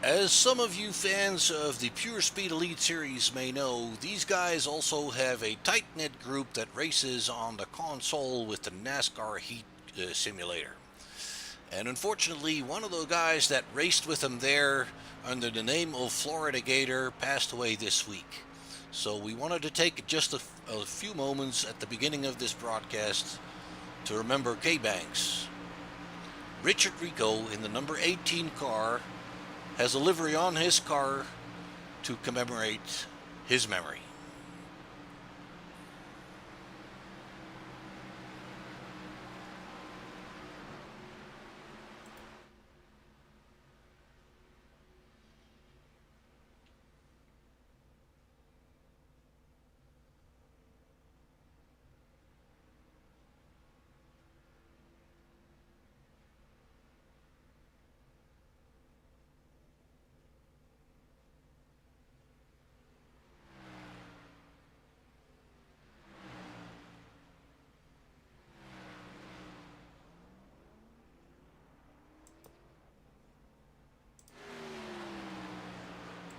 As some of you fans of the Pure Speed Elite Series may know, these guys also have a tight-knit group that races on the console with the NASCAR Heat Simulator. And unfortunately, one of the guys that raced with them there under the name of Florida Gator passed away this week. So we wanted to take just a few moments at the beginning of this broadcast to remember K-Banks. Richard Rico in the number 18 car has a livery on his car to commemorate his memory.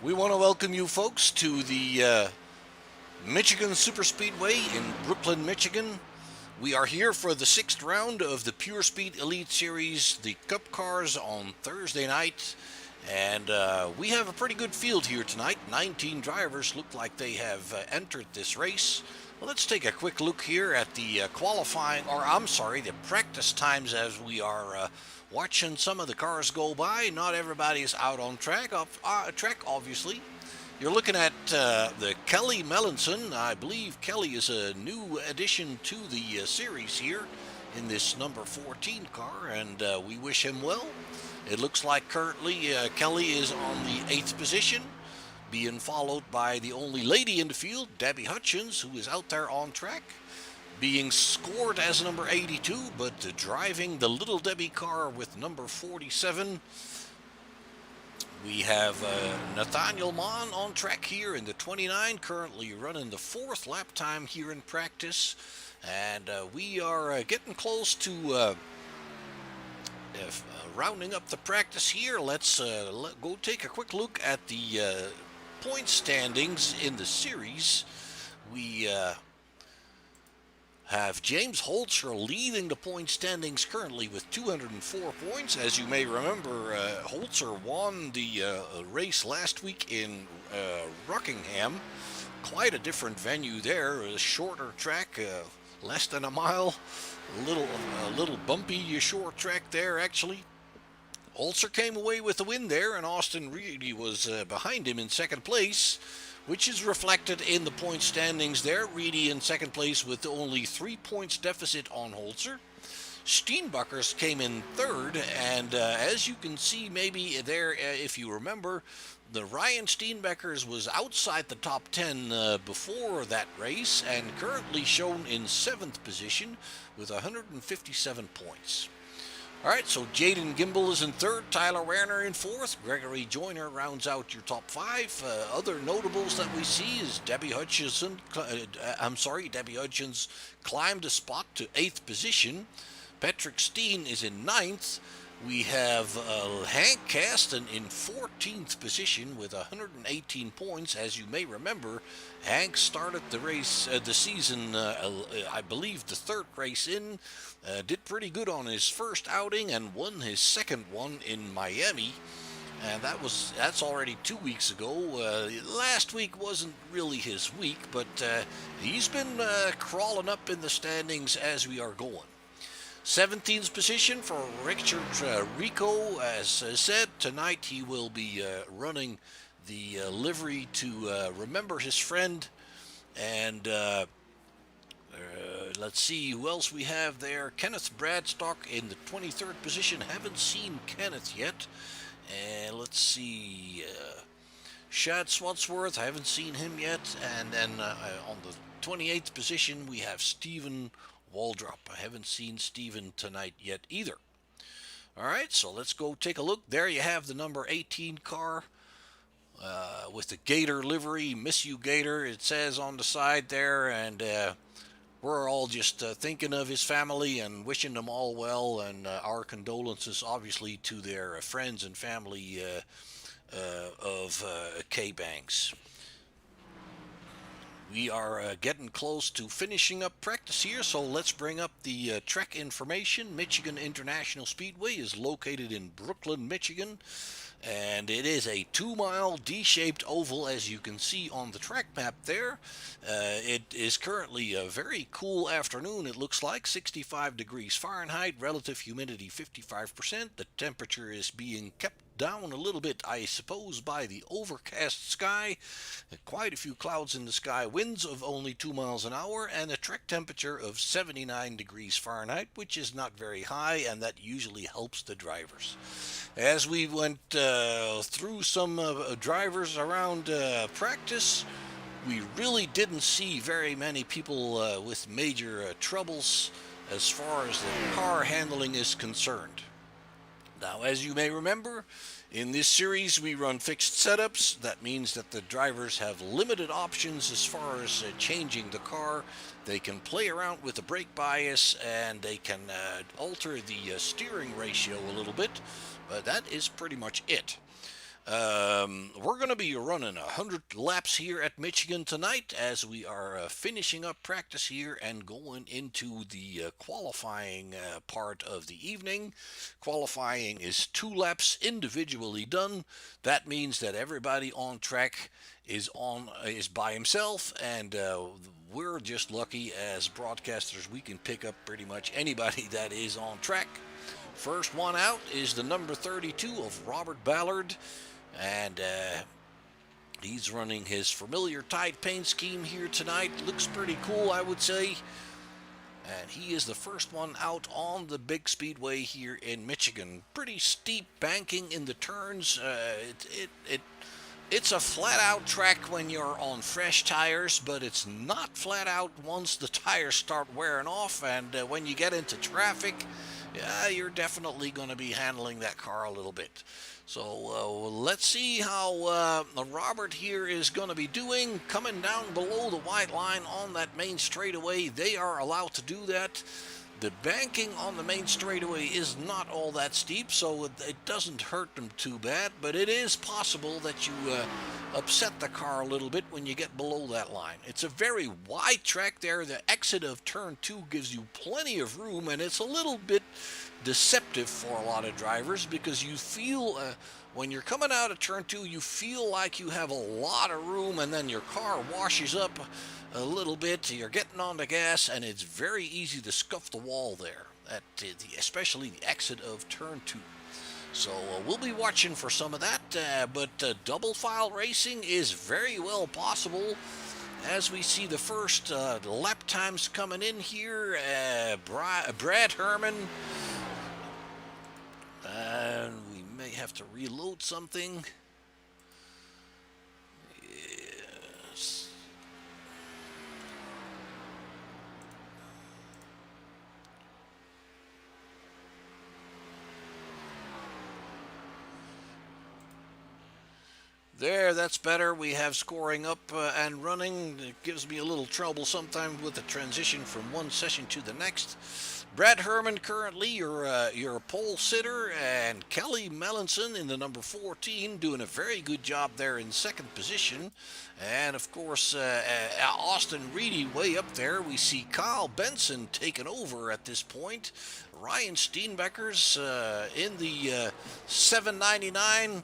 We want to welcome you folks to the Michigan Superspeedway in Brooklyn, Michigan. We are here for the 6th round of the Pure Speed Elite Series, the Cup Cars on Thursday night. And we have a pretty good field here tonight. 19 drivers look like they have entered this race. Well, let's take a quick look here at the the practice times as we are watching some of the cars go by. Not everybody is out on track, obviously. You're looking at the Kelly Melanson. I believe Kelly is a new addition to the series here in this number 14 car, and we wish him well. It looks like currently Kelly is on the 8th position, being followed by the only lady in the field, Debbie Hutchins, who is out there on track, being scored as number 82, but driving the Little Debbie car with number 47. We have Nathaniel Mon on track here in the 29, currently running the 4th lap time here in practice. And we are getting close to rounding up the practice here. Let's go take a quick look at the point standings in the series. We have James Holzer leading the point standings currently with 204 points. As you may remember, Holzer won the race last week in Rockingham. Quite a different venue there, a shorter track, less than a mile, a little bumpy short track there actually. Holzer came away with the win there, and Austin Reedy was behind him in second place, which is reflected in the point standings there. Reedy in second place with only 3 points deficit on Holzer. Steenbuckers came in third, and as you can see maybe there, if you remember, the Ryan Steenbeckers was outside the top 10 before that race, and currently shown in 7th position with 157 points. All right, so Jaden Gimbel is in third, Tyler Werner in fourth, Gregory Joyner rounds out your top 5. Other notables that we see is Debbie Hutchins climbed a spot to 8th position. Patrick Steen is in 9th. We have Hank Kasten in 14th position with 118 points. As you may remember, Hank started the race, the season, I believe the 3rd race in, did pretty good on his first outing and won his second one in Miami. And that's already 2 weeks ago. Last week wasn't really his week, but he's been crawling up in the standings as we are going. 17th position for Richard Rico. As said, tonight he will be running the livery to remember his friend. And let's see who else we have there. Kenneth Bradstock in the 23rd position. Haven't seen Kenneth yet. And let's see. Shad Swansworth, I haven't seen him yet. And then on the 28th position, we have Stephen Waldrop. I haven't seen Steven tonight yet either. All right, so let's go take a look. There you have the number 18 car with the Gator livery. Miss you, Gator, it says on the side there. And we're all just thinking of his family and wishing them all well. And our condolences, obviously, to their friends and family of K-Banks. We are getting close to finishing up practice here, so let's bring up the track information. Michigan International Speedway is located in Brooklyn, Michigan, and it is a 2-mile D-shaped oval, as you can see on the track map there. It is currently a very cool afternoon. It looks like 65 degrees Fahrenheit, relative humidity 55%. The temperature is being kept down a little bit, I suppose, by the overcast sky. Quite a few clouds in the sky, winds of only 2 miles an hour, and a track temperature of 79 degrees Fahrenheit, which is not very high, and that usually helps the drivers. As we went through some drivers around practice, we really didn't see very many people with major troubles as far as the car handling is concerned. Now, as you may remember, in this series we run fixed setups. That means that the drivers have limited options as far as changing the car. They can play around with the brake bias, and they can alter the steering ratio a little bit, but that is pretty much it. We're going to be running 100 laps here at Michigan tonight, as we are finishing up practice here and going into the qualifying part of the evening. Qualifying is 2 laps individually done. That means that everybody on track is by himself, and we're just lucky as broadcasters. We can pick up pretty much anybody that is on track. First one out is the number 32 of Robert Ballard, and he's running his familiar Tide paint scheme here tonight. Looks pretty cool, I would say. And he is the first one out on the big speedway here in Michigan. Pretty steep banking in the turns. It's a flat-out track when you're on fresh tires, but it's not flat-out once the tires start wearing off, and when you get into traffic, yeah, you're definitely going to be handling that car a little bit. So let's see how Robert here is going to be doing. Coming down below the white line on that main straightaway, they are allowed to do that. The banking on the main straightaway is not all that steep, so it doesn't hurt them too bad, but it is possible that you upset the car a little bit when you get below that line. It's a very wide track there. The exit of turn 2 gives you plenty of room, and it's a little bit deceptive for a lot of drivers, because you feel when you're coming out of turn 2, you feel like you have a lot of room, and then your car washes up a little bit. You're getting on the gas, and it's very easy to scuff the wall there, especially the exit of turn 2. So we'll be watching for some of that, but double file racing is very well possible. As we see the first lap times coming in here, Brad Herman, and we may have to reload something. Yes. There, that's better. We have scoring up and running. It gives me a little trouble sometimes with the transition from one session to the next. Brad Herman currently your pole sitter, and Kelly Melanson in the number 14 doing a very good job there in second position. And of course, Austin Reedy way up there. We see Kyle Benson taking over at this point. Ryan Steenbecker's in the 799.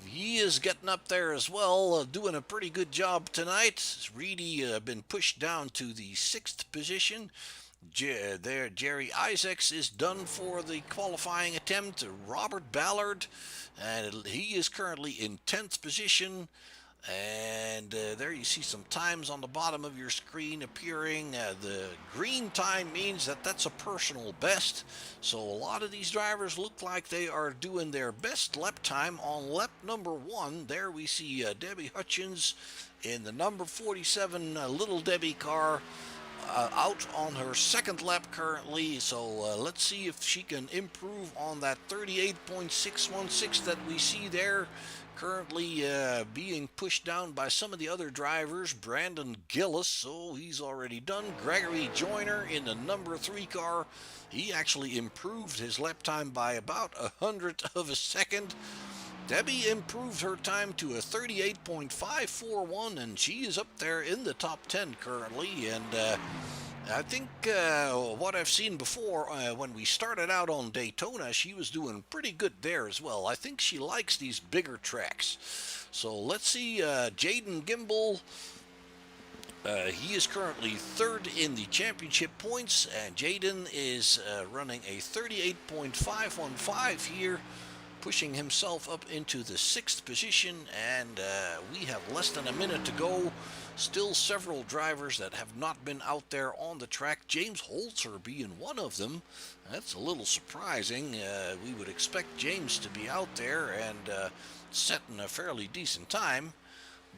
He is getting up there as well, doing a pretty good job tonight. Reedy been pushed down to the 6th position. Jerry Isaacs is done for the qualifying attempt. Robert Ballard, and he is currently in 10th position. And there you see some times on the bottom of your screen appearing. The green time means that that's a personal best. So a lot of these drivers look like they are doing their best lap time on lap number 1. There we see Debbie Hutchins in the number 47 Little Debbie car. Out on her second lap currently, so let's see if she can improve on that 38.616 that we see there. Currently being pushed down by some of the other drivers. Brandon Gillis, so he's already done. Gregory Joyner in the number 3 car. He actually improved his lap time by about 1/100 of a second. Debbie improved her time to a 38.541, and she is up there in the top 10 currently. And I think what I've seen before, when we started out on Daytona, she was doing pretty good there as well. I think she likes these bigger tracks. So let's see, Jaden Gimbel. He is currently third in the championship points, and Jaden is running a 38.515 here, pushing himself up into the 6th position, and we have less than a minute to go. Still several drivers that have not been out there on the track, James Holzer being one of them. That's a little surprising. We would expect James to be out there and setting a fairly decent time.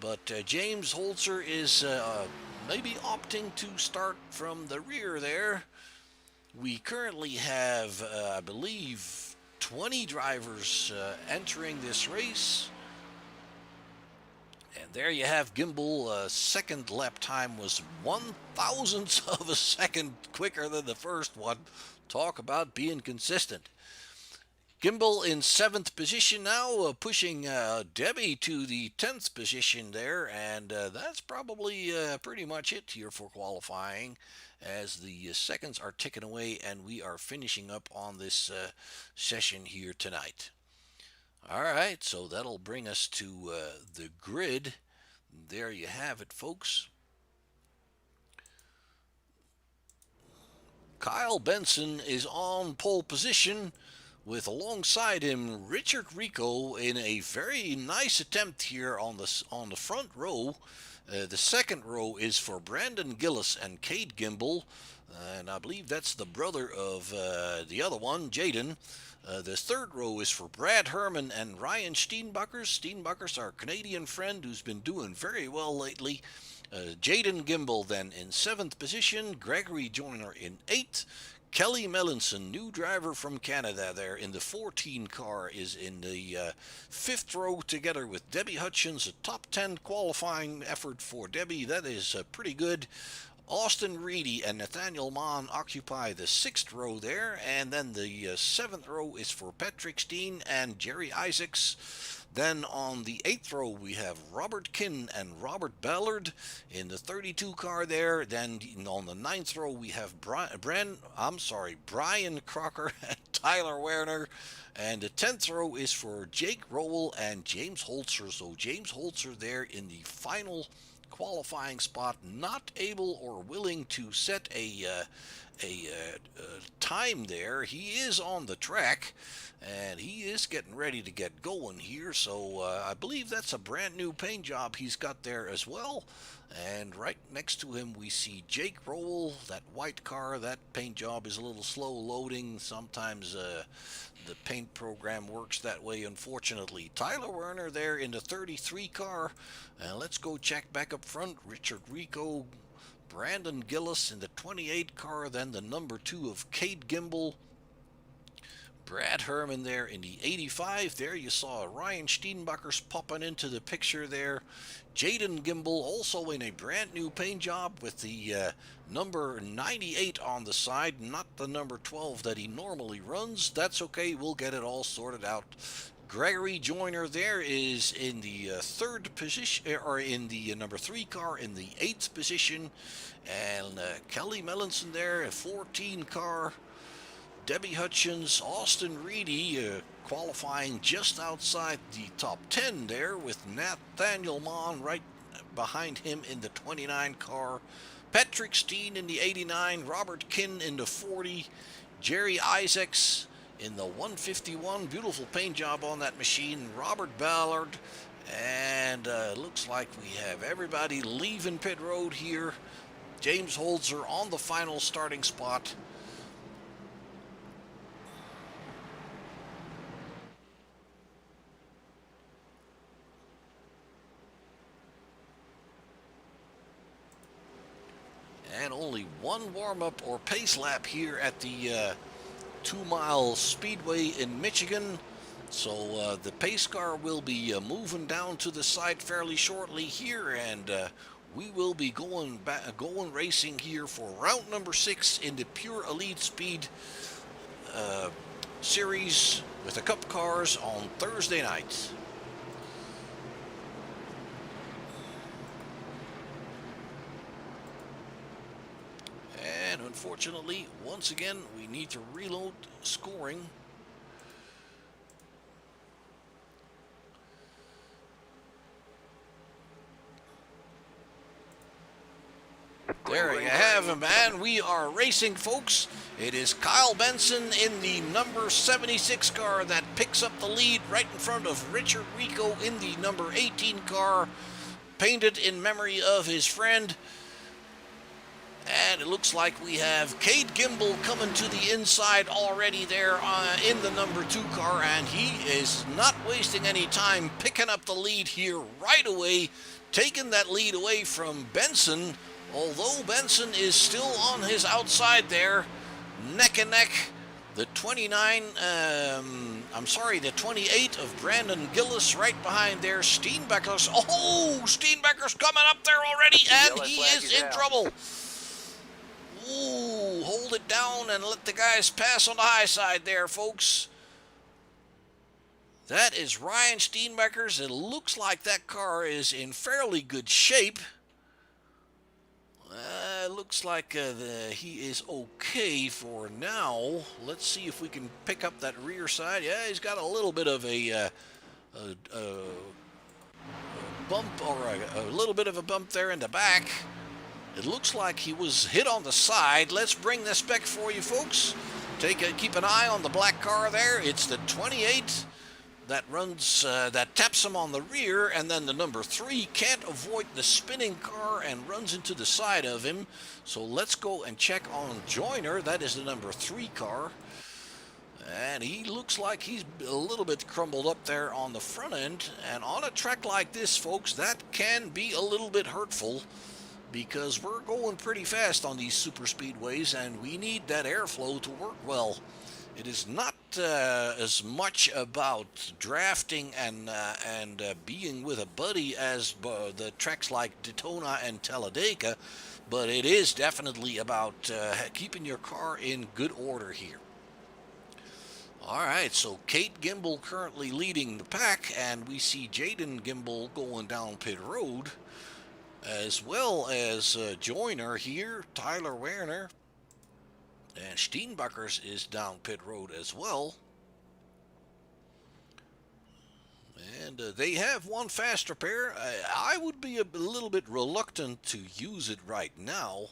But James Holzer is maybe opting to start from the rear there. We currently have, I believe, 20 drivers entering this race. And there you have Gimbel. Second lap time was 1/1000th of a second quicker than the first one. Talk about being consistent. Gimbel in 7th position now, pushing Debbie to the 10th position there, and that's probably pretty much it here for qualifying, as the seconds are ticking away and we are finishing up on this session here tonight. All right, so that'll bring us to the grid. There you have it, folks. Kyle Benson is on pole position, with alongside him Richard Rico in a very nice attempt here on the front row. The second row is for Brandon Gillis and Cade Gimbel, and I believe that's the brother of the other one, Jaden. The third row is for Brad Herman and Ryan Steenbakkers. Steenbakkers, our Canadian friend who's been doing very well lately. Jaden Gimbel then in 7th position, Gregory Joyner in 8th, Kelly Melanson, new driver from Canada there in the 14 car, is in the 5th row together with Debbie Hutchins. A top 10 qualifying effort for Debbie. That is pretty good. Austin Reedy and Nathaniel Mann occupy the 6th row there, and then the 7th row is for Patrick Steen and Jerry Isaacs. Then on the 8th row we have Robert Kinn and Robert Ballard in the 32 car there. Then on the 9th row we have Brian Crocker and Tyler Werner. And the 10th row is for Jake Rowell and James Holzer. So James Holzer there in the final qualifying spot, not able or willing to set a time there. He is on the track, and he is getting ready to get going here. So I believe that's a brand new paint job he's got there as well. And right next to him we see Jake Rowell, that white car. That paint job is a little slow loading. Sometimes the paint program works that way, unfortunately. Tyler Werner there in the 33 car. Let's go check back up front. Richard Rico, Brandon Gillis in the 28 car, then the number 2 of Cade Gimbel. Brad Herman there in the 85. There you saw Ryan Steenbakkers popping into the picture there. Jaden Gimbel also in a brand new paint job with the number 98 on the side, not the number 12 that he normally runs. That's okay, we'll get it all sorted out. Gregory Joyner there is in the 3rd position, or in the number 3 car in the 8th position. And Kelly Melanson there, a 14 car. Debbie Hutchins, Austin Reedy qualifying just outside the top 10 there, with Nathaniel Mann right behind him in the 29 car. Patrick Steen in the 89, Robert Kinn in the 40, Jerry Isaacs in the 151. Beautiful paint job on that machine. Robert Ballard, and looks like we have everybody leaving pit road here. James Holzer on the final starting spot. And only one warm-up or pace lap here at the 2-mile speedway in Michigan. So the pace car will be moving down to the side fairly shortly here, and we will be going racing here for round number 6 in the Pure Elite Speed Series with the Cup cars on Thursday night. And unfortunately, once again, we need to reload scoring. There you have him, and we are racing, folks. It is Kyle Benson in the number 76 car that picks up the lead right in front of Richard Rico in the number 18 car, painted in memory of his friend. And it looks like we have Cade Gimbel coming to the inside already there in the number 2 car, and he is not wasting any time, picking up the lead here right away, taking that lead away from Benson, although Benson is still on his outside there, neck and neck. The 28 of Brandon Gillis right behind there. Steenbecker's, Steenbecker's coming up there already, and he is in trouble. Ooh, hold it down and let the guys pass on the high side there, folks. That is Ryan Steenbecker's. It looks like that car is in fairly good shape. Looks like he is okay for now. Let's see if we can pick up that rear side. Yeah, he's got a little bit of a bump, or a little bit of a bump there in the back. It looks like he was hit on the side. Let's bring this back for you, folks. Keep an eye on the black car there. It's the 28 that runs, that taps him on the rear, and then the number 3 can't avoid the spinning car and runs into the side of him. So let's go and check on Joyner. That is the number 3 car. And he looks like he's a little bit crumbled up there on the front end. And on a track like this, folks, that can be a little bit hurtful, because we're going pretty fast on these super speedways, and we need that airflow to work well. It is not as much about drafting and being with a buddy as the tracks like Daytona and Talladega, but it is definitely about keeping your car in good order here. All right, so Cade Gimbel currently leading the pack, and we see Jaden Gimbel going down pit road, as well as Joyner here, Tyler Werner, and Steenbecker's is down pit road as well. And they have one faster pair. I would be a little bit reluctant to use it right now,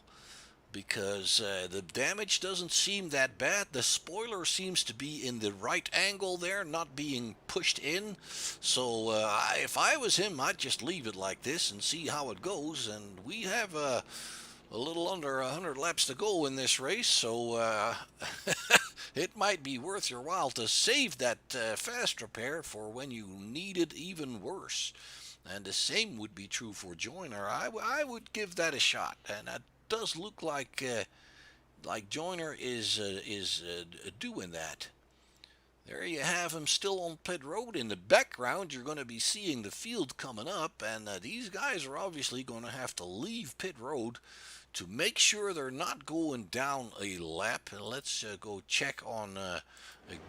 because the damage doesn't seem that bad. The spoiler seems to be in the right angle there, not being pushed in. So if I was him, I'd just leave it like this and see how it goes. And we have a little under 100 laps to go in this race, so it might be worth your while to save that fast repair for when you need it even worse. And the same would be true for Joyner. I would give that a shot, and it does look like Joyner is doing that. There you have him still on pit road. In the background, you're going to be seeing the field coming up, and these guys are obviously going to have to leave pit road to make sure they're not going down a lap. And let's go check on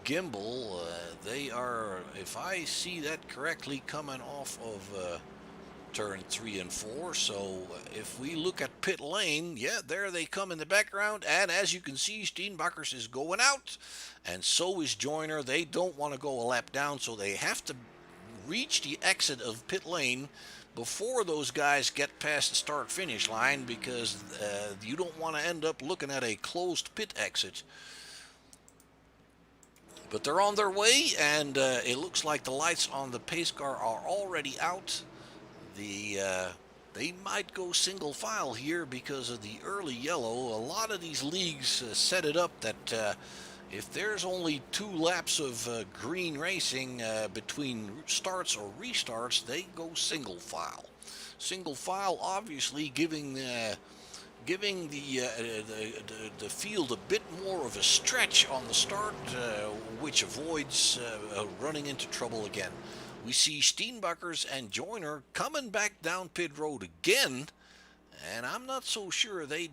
Gimbel. They are, if I see that correctly, coming off of turn 3 and 4. So if we look at pit lane, yeah, there they come in the background, and as you can see, Steenbecker's is going out, and so is Joyner. They don't want to go a lap down, so they have to reach the exit of pit lane before those guys get past the start finish line, because you don't want to end up looking at a closed pit exit. But they're on their way, and it looks like the lights on the pace car are already out. They might go single file here because of the early yellow. A lot of these leagues set it up that if there's only 2 laps of green racing between starts or restarts, they go single file. Single file, obviously, giving the field a bit more of a stretch on the start, which avoids running into trouble again. We see Steenbecker's and Joyner coming back down pit road again, and I'm not so sure they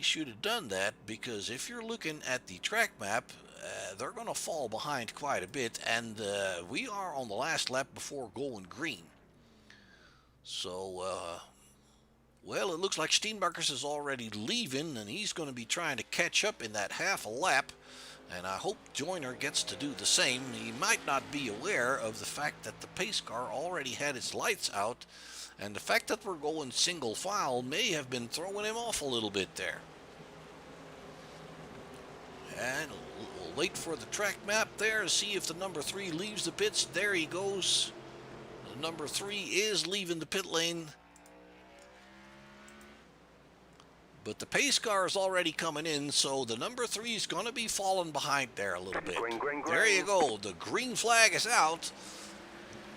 should have done that, because if you're looking at the track map, they're going to fall behind quite a bit, and we are on the last lap before going green. So, well, it looks like Steenbakkers is already leaving, and he's going to be trying to catch up in that half a lap. And I hope Joyner gets to do the same. He might not be aware of the fact that the pace car already had its lights out, and the fact that we're going single file may have been throwing him off a little bit there. And we'll wait for the track map there to see if the number 3 leaves the pits. There he goes. The number 3 is leaving the pit lane. But the pace car is already coming in, so the number 3 is going to be falling behind there a little bit. Green. There you go. The green flag is out.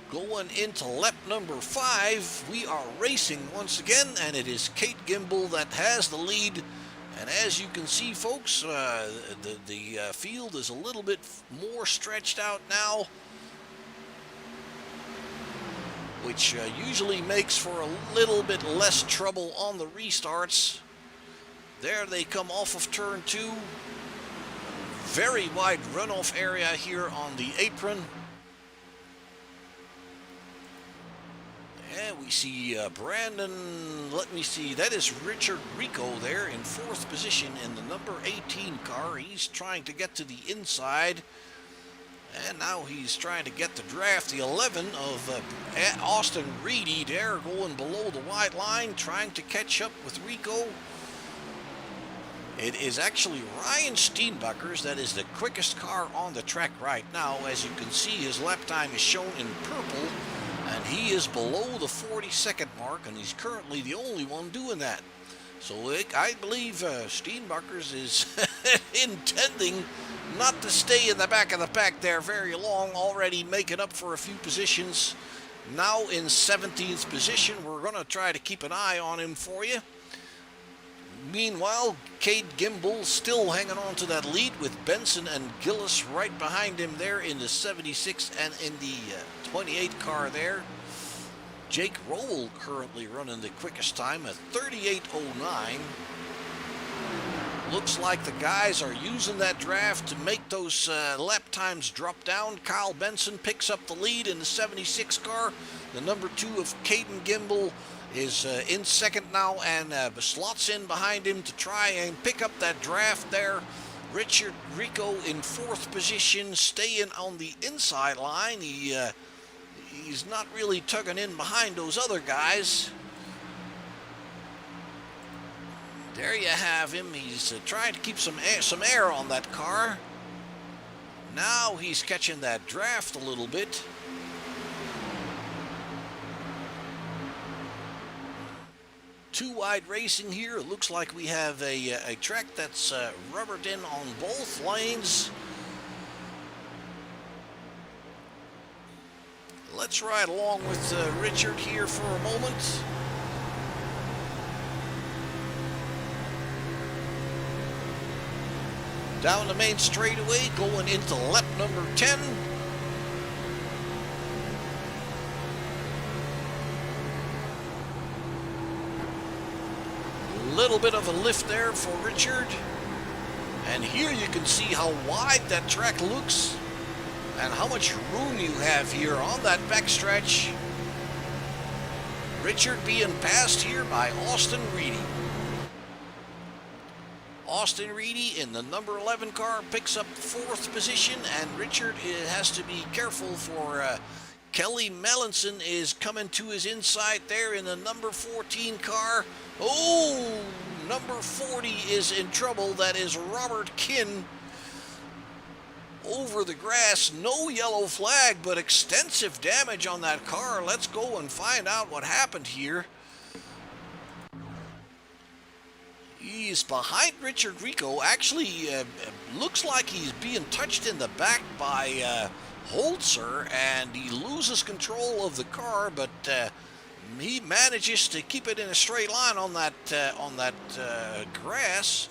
Going into lap number 5, we are racing once again, and it is Kate Gimbel that has the lead. And as you can see, folks, the field is a little bit more stretched out now, which usually makes for a little bit less trouble on the restarts. There they come off of turn 2. Very wide runoff area here on the apron. And we see Brandon, let me see, that is Richard Rico there in 4th position in the number 18 car. He's trying to get to the inside. And now he's trying to get the draft, the 11 of Austin Reedy there going below the white line, trying to catch up with Rico. It is actually Ryan Steenbakkers that is the quickest car on the track right now. As you can see, his lap time is shown in purple, and he is below the 40-second mark, and he's currently the only one doing that. So I believe Steenbakkers is intending not to stay in the back of the pack there very long, already making up for a few positions. Now in 17th position, we're going to try to keep an eye on him for you. Meanwhile, Cade Gimbel still hanging on to that lead with Benson and Gillis right behind him there in the 76 and in the 28 car there. Jake Rowell currently running the quickest time at 38.09. Looks like the guys are using that draft to make those lap times drop down. Kyle Benson picks up the lead in the 76 car. The number 2 of Caden Gimbel is in second now, and slots in behind him to try and pick up that draft there. Richard Rico in 4th position, staying on the inside line. He's not really tugging in behind those other guys. There you have him. He's trying to keep some air on that car. Now he's catching that draft a little bit. Two wide racing here. It looks like we have a track that's rubbered in on both lanes. Let's ride along with Richard here for a moment. Down the main straightaway, going into lap number 10. Little bit of a lift there for Richard, and here you can see how wide that track looks and how much room you have here on that backstretch. Richard being passed here by Austin Reedy. Austin Reedy in the number 11 car picks up 4th position, and Richard has to be careful for Kelly Melanson is coming to his inside there in the number 14 car. Oh, number 40 is in trouble. That is Robert Kinn over the grass. No yellow flag, but extensive damage on that car. Let's go and find out what happened here. He's behind Richard Rico. Actually, looks like he's being touched in the back by Holzer, and he loses control of the car, but he manages to keep it in a straight line on that grass.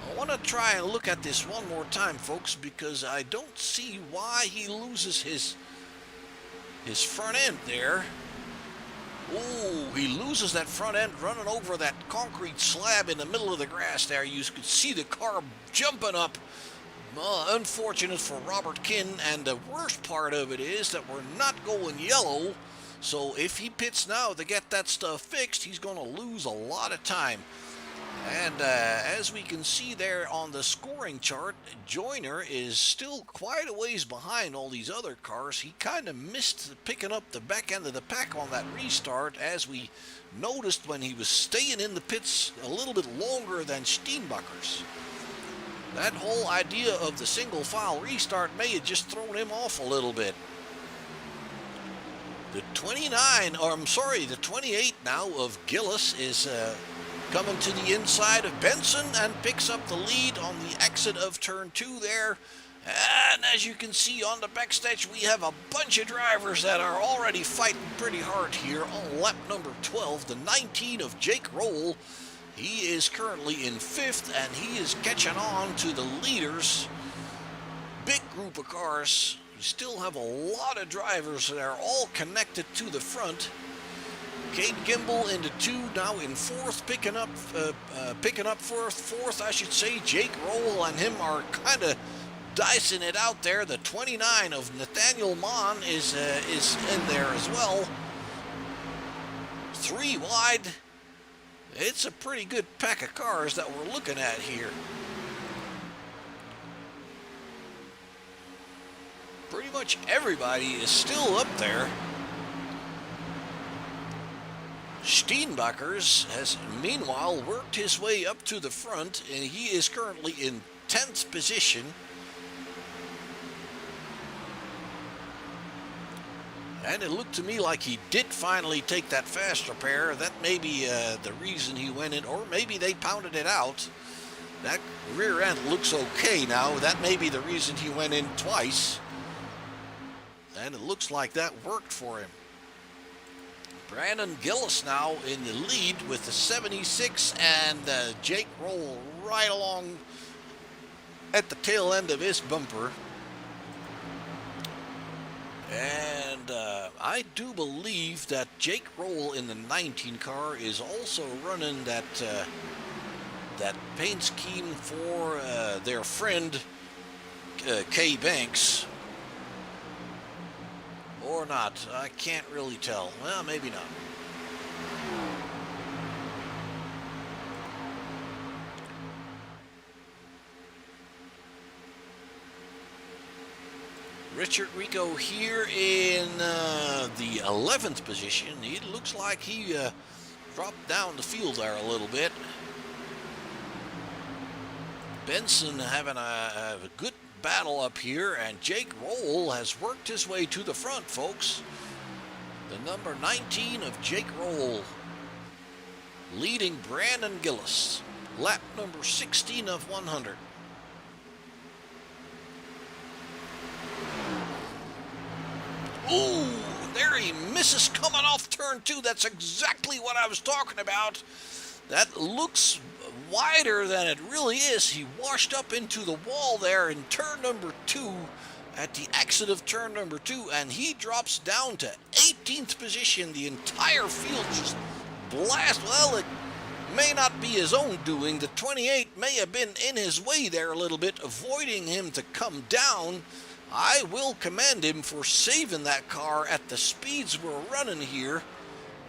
I want to try and look at this one more time, folks, because I don't see why he loses his front end there. Oh, he loses that front end running over that concrete slab in the middle of the grass there. You could see the car jumping up, Unfortunate for Robert Kinn, and the worst part of it is that we're not going yellow, so if he pits now to get that stuff fixed, he's going to lose a lot of time. And as we can see there on the scoring chart, Joyner is still quite a ways behind all these other cars. He kind of missed picking up the back end of the pack on that restart, as we noticed when he was staying in the pits a little bit longer than Steenbacher's. That whole idea of the single file restart may have just thrown him off a little bit. The 28 now of Gillis is coming to the inside of Benson and picks up the lead on the exit of turn 2 there. And as you can see on the backstage, we have a bunch of drivers that are already fighting pretty hard here on lap number 12, the 19 of Jake Roll. He is currently in 5th, and he is catching on to the leaders. Big group of cars. We still have a lot of drivers that are all connected to the front. Cade Gimbel into 2, now in 4th, picking up fourth, I should say. Jake Roll and him are kind of dicing it out there. The 29 of Nathaniel Mon is in there as well. 3 wide. It's a pretty good pack of cars that we're looking at here. Pretty much everybody is still up there. Steenbacher's has meanwhile worked his way up to the front, and he is currently in 10th position. And it looked to me like he did finally take that fast repair. That may be the reason he went in, or maybe they pounded it out. That rear end looks okay now. That may be the reason he went in twice. And it looks like that worked for him. Brandon Gillis now in the lead with the 76, and Jake Roll right along at the tail end of his bumper. And I do believe that Jake Roll in the 19 car is also running that paint scheme for their friend Kay Banks. Or not. I can't really tell. Well, maybe not. Richard Rico here in the 11th position. It looks like he dropped down the field there a little bit. Benson having a good battle up here, and Jake Roll has worked his way to the front, folks. The number 19 of Jake Roll leading Brandon Gillis. Lap number 16 of 100. Ooh, there he misses coming off turn 2. That's exactly what I was talking about. That looks wider than it really is. He washed up into the wall there in turn number 2 at the exit of turn number 2, and he drops down to 18th position. The entire field just blast. Well, it may not be his own doing. The 28 may have been in his way there a little bit, avoiding him to come down. I will commend him for saving that car at the speeds we're running here,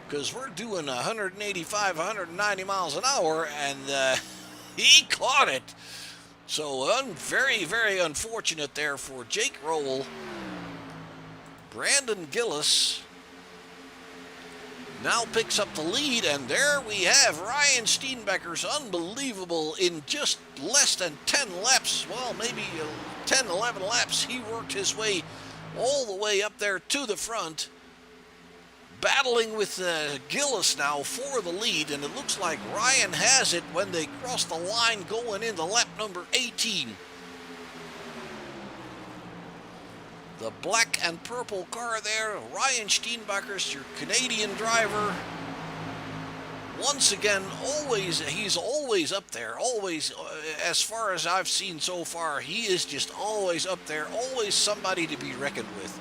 because we're doing 185, 190 miles an hour, and he caught it. So very, very unfortunate there for Jake Roll. Brandon Gillis now picks up the lead, and there we have Ryan Steenbacher's unbelievable, in just less than 10 laps, well, maybe 10, 11 laps, he worked his way all the way up there to the front, battling with Gillis now for the lead, and it looks like Ryan has it when they cross the line going into lap number 18. The black and purple car there, Ryan Steenbacher's your Canadian driver. Once again, he's always up there, always, as far as I've seen so far, he is just always up there, always somebody to be reckoned with.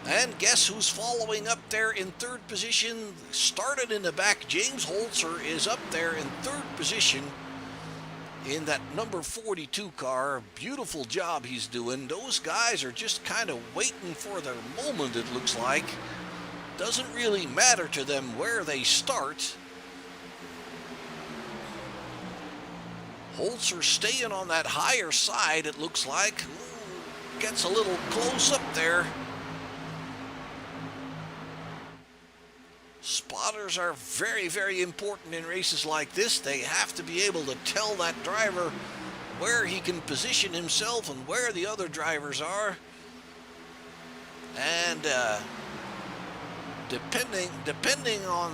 And guess who's following up there in 3rd position? Started in the back, James Holzer is up there in 3rd position. in that number 42 car. Beautiful job he's doing. Those guys are just kind of waiting for their moment, it looks like. Doesn't really matter to them where they start. Holzer staying on that higher side, it looks like. Ooh, gets a little close up there. Spotters are very, very important in races like this. They have to be able to tell that driver where he can position himself and where the other drivers are. And depending on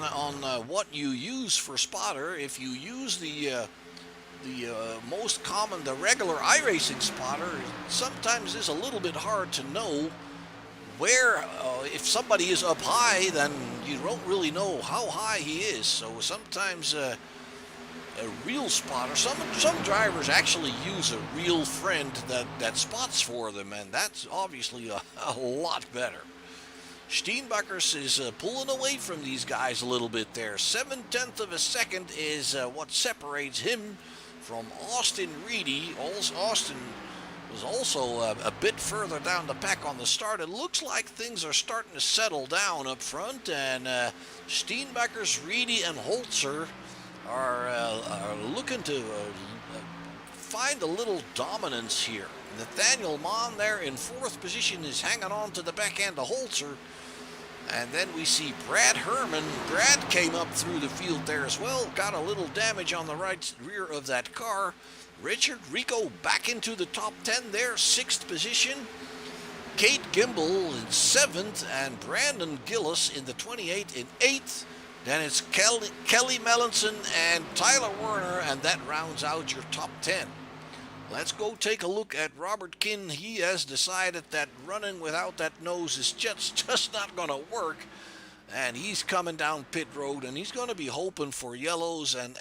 what you use for spotter, if you use the most common, the regular iRacing spotter, sometimes it's a little bit hard to know where, if somebody is up high, then you don't really know how high he is. So sometimes a real spotter, some drivers actually use a real friend that spots for them, and that's obviously a lot better. Steenbakkers is pulling away from these guys a little bit there. 7/10 of a second is what separates him from Austin Reedy. Austin was also a bit further down the pack on the start. It looks like things are starting to settle down up front, and Steenbakkers, Reedy, and Holzer are looking to find a little dominance here. Nathaniel Mann there in fourth position is hanging on to the back end of Holzer. And then we see Brad Herman. Brad came up through the field there as well. Got a little damage on the right rear of that car. Richard Rico back into the top 10 there, sixth position. Kate Gimbel in seventh, and Brandon Gillis in the 28 in eighth. Then it's Kelly Melanson and Tyler Werner, and that rounds out your top 10. Let's go take a look at Robert Kinn. He has decided that running without that nose is just not going to work. And he's coming down pit road, and he's going to be hoping for yellows and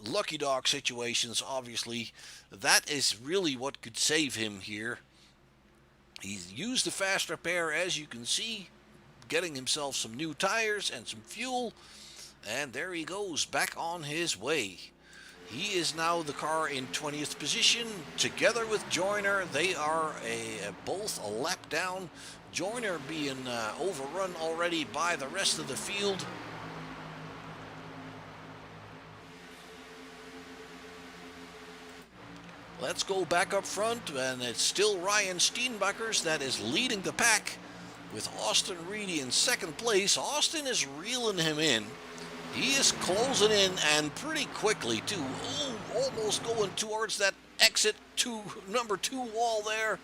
lucky dog situations, obviously. That is really what could save him here. He's used the fast repair, as you can see, getting himself some new tires and some fuel. And there he goes, back on his way. He is now the car in 20th position. Together with Joyner, they are both a lap down. Joyner being overrun already by the rest of the field. Let's go back up front, and it's still Ryan Steenbakkers that is leading the pack with Austin Reedy in second place. Austin is reeling him in. He is closing in, and pretty quickly too. Oh, almost going towards that exit to number 2 wall there.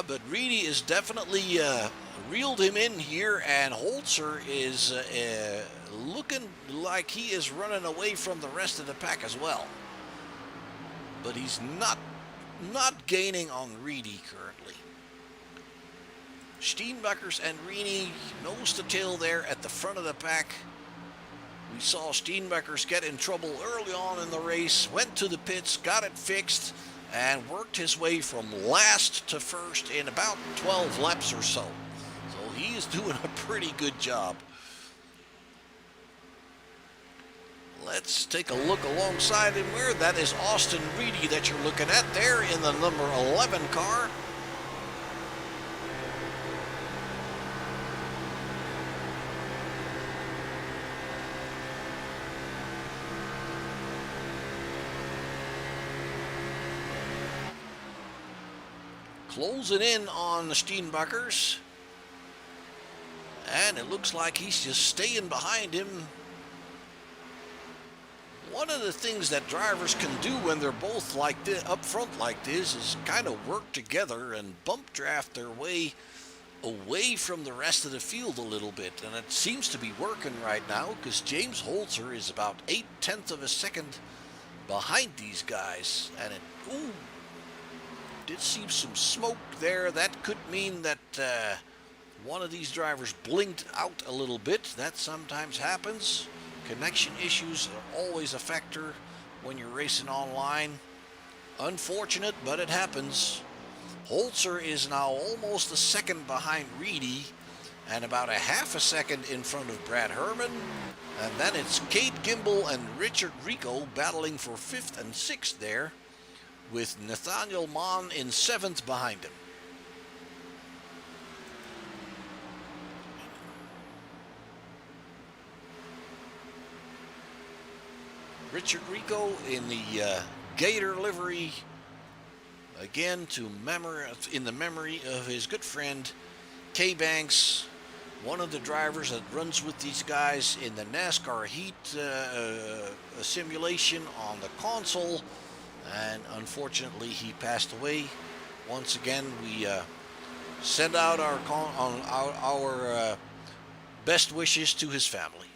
But Reedy is definitely reeled him in here, and Holzer is looking like he is running away from the rest of the pack as well. But he's not gaining on Reedy currently. Steenbakkers and Reedy nose to tail there at the front of the pack. We saw Steenbakkers get in trouble early on in the race, went to the pits, got it fixed, and worked his way from last to first in about 12 laps or so. So he is doing a pretty good job. Let's take a look alongside him where that is Austin Reedy that you're looking at there in the number 11 car. Closing in on the Steenbakkers. And it looks like he's just staying behind him. One of the things that drivers can do when they're both like this, up front like this, is kind of work together and bump draft their way away from the rest of the field a little bit. And it seems to be working right now, because James Holzer is about 8/10 of a second behind these guys. And it, ooh, did see some smoke there. That could mean that one of these drivers blinked out a little bit. That sometimes happens. Connection issues are always a factor when you're racing online. Unfortunate, but it happens. Holzer is now almost a second behind Reedy, and about a half a second in front of Brad Herman. And then it's Cade Gimbel and Richard Rico battling for 5th and 6th there, with Nathaniel Mann in 7th behind him. Richard Rico in the Gator livery, again in the memory of his good friend Kay Banks, one of the drivers that runs with these guys in the NASCAR Heat simulation on the console, and unfortunately he passed away. Once again, we send out our best wishes to his family.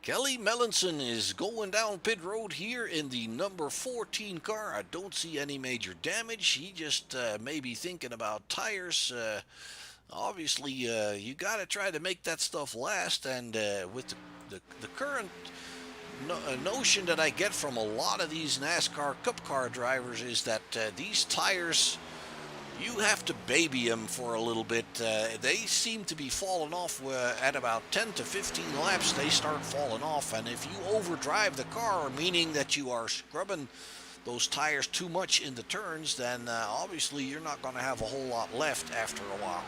Kelly Melanson is going down pit road here in the number 14 car. I don't see any major damage. He just may be thinking about tires. Obviously, you got to try to make that stuff last. And with the current notion that I get from a lot of these NASCAR Cup car drivers is that these tires, you have to baby them for a little bit. They seem to be falling off at about 10 to 15 laps. They start falling off, and if you overdrive the car, meaning that you are scrubbing those tires too much in the turns, then obviously you're not going to have a whole lot left after a while.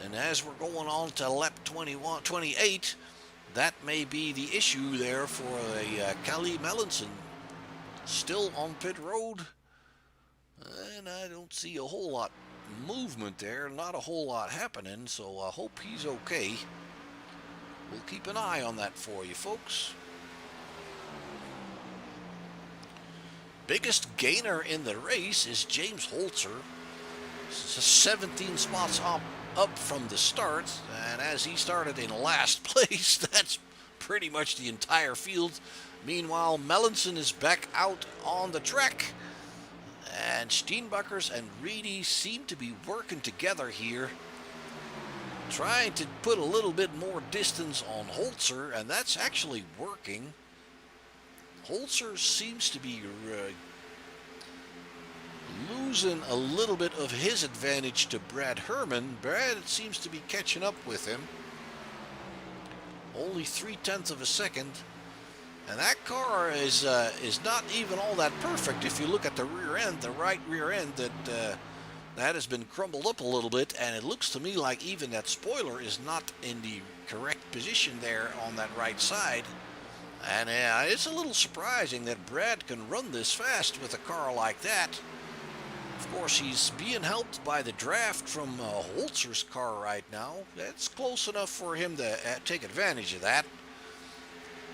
And as we're going on to lap 28, that may be the issue there for Kelly Melanson. Still on pit road. And I don't see a whole lot movement there, not a whole lot happening, so I hope he's okay. We'll keep an eye on that for you, folks. Biggest gainer in the race is James Holzer. 17 spots up from the start, and as he started in last place, that's pretty much the entire field. Meanwhile, Melanson is back out on the track. And Steenbuckers and Reedy seem to be working together here, trying to put a little bit more distance on Holzer, and that's actually working. Holzer seems to be losing a little bit of his advantage to Brad Herman. Brad seems to be catching up with him. Only 0.3 of a second. And that car is not even all that perfect. If you look at the rear end, the right rear end, that has been crumbled up a little bit, and it looks to me like even that spoiler is not in the correct position there on that right side. And it's a little surprising that Brad can run this fast with a car like that. Of course, he's being helped by the draft from Holzer's car right now. That's close enough for him to take advantage of that.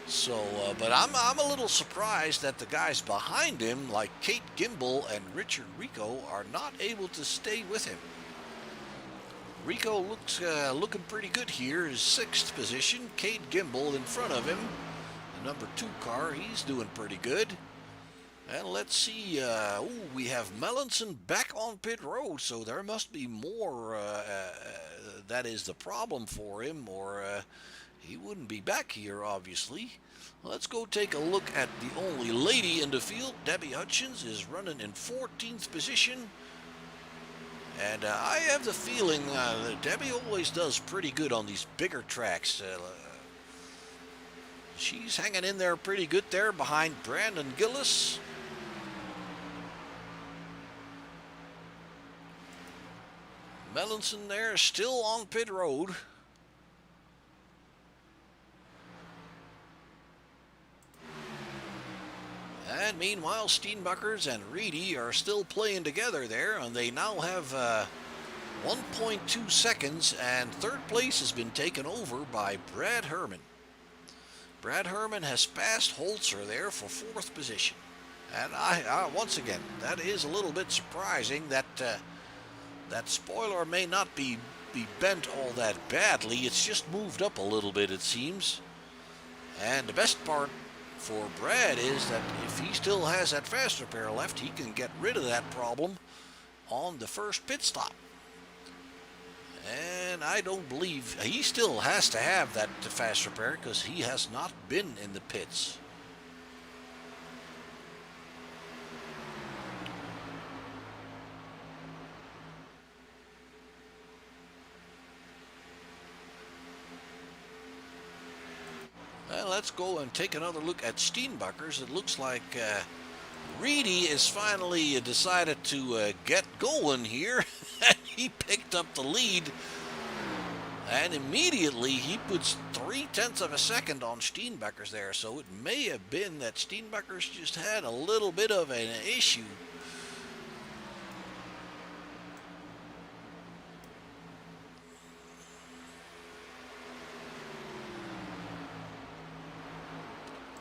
So, but I'm a little surprised that the guys behind him, like Cade Gimbel and Richard Rico, are not able to stay with him. Rico looks looking pretty good here. His 6th position. Cade Gimbel in front of him. The number 2 car, he's doing pretty good. And let's see, we have Melanson back on pit road, so there must be more that is the problem for him, or he wouldn't be back here, obviously. Let's go take a look at the only lady in the field. Debbie Hutchins is running in 14th position. And I have the feeling that Debbie always does pretty good on these bigger tracks. She's hanging in there pretty good there behind Brandon Gillis. Melanson there still on pit road. And meanwhile, Steenbuckers and Reedy are still playing together there, and they now have 1.2 seconds, and 3rd place has been taken over by Brad Herman. Brad Herman has passed Holzer there for 4th position. And I once again, that is a little bit surprising that that spoiler may not be bent all that badly. It's just moved up a little bit, it seems. And the best part for Brad is that if he still has that fast repair left, he can get rid of that problem on the first pit stop. And I don't believe he still has to have that fast repair because he has not been in the pits. let's go and take another look at Steenbakkers. It looks like Reedy is finally decided to get going here. He picked up the lead, and immediately he puts 0.3 of a second on Steenbakkers there. So it may have been that Steenbakkers just had a little bit of an issue.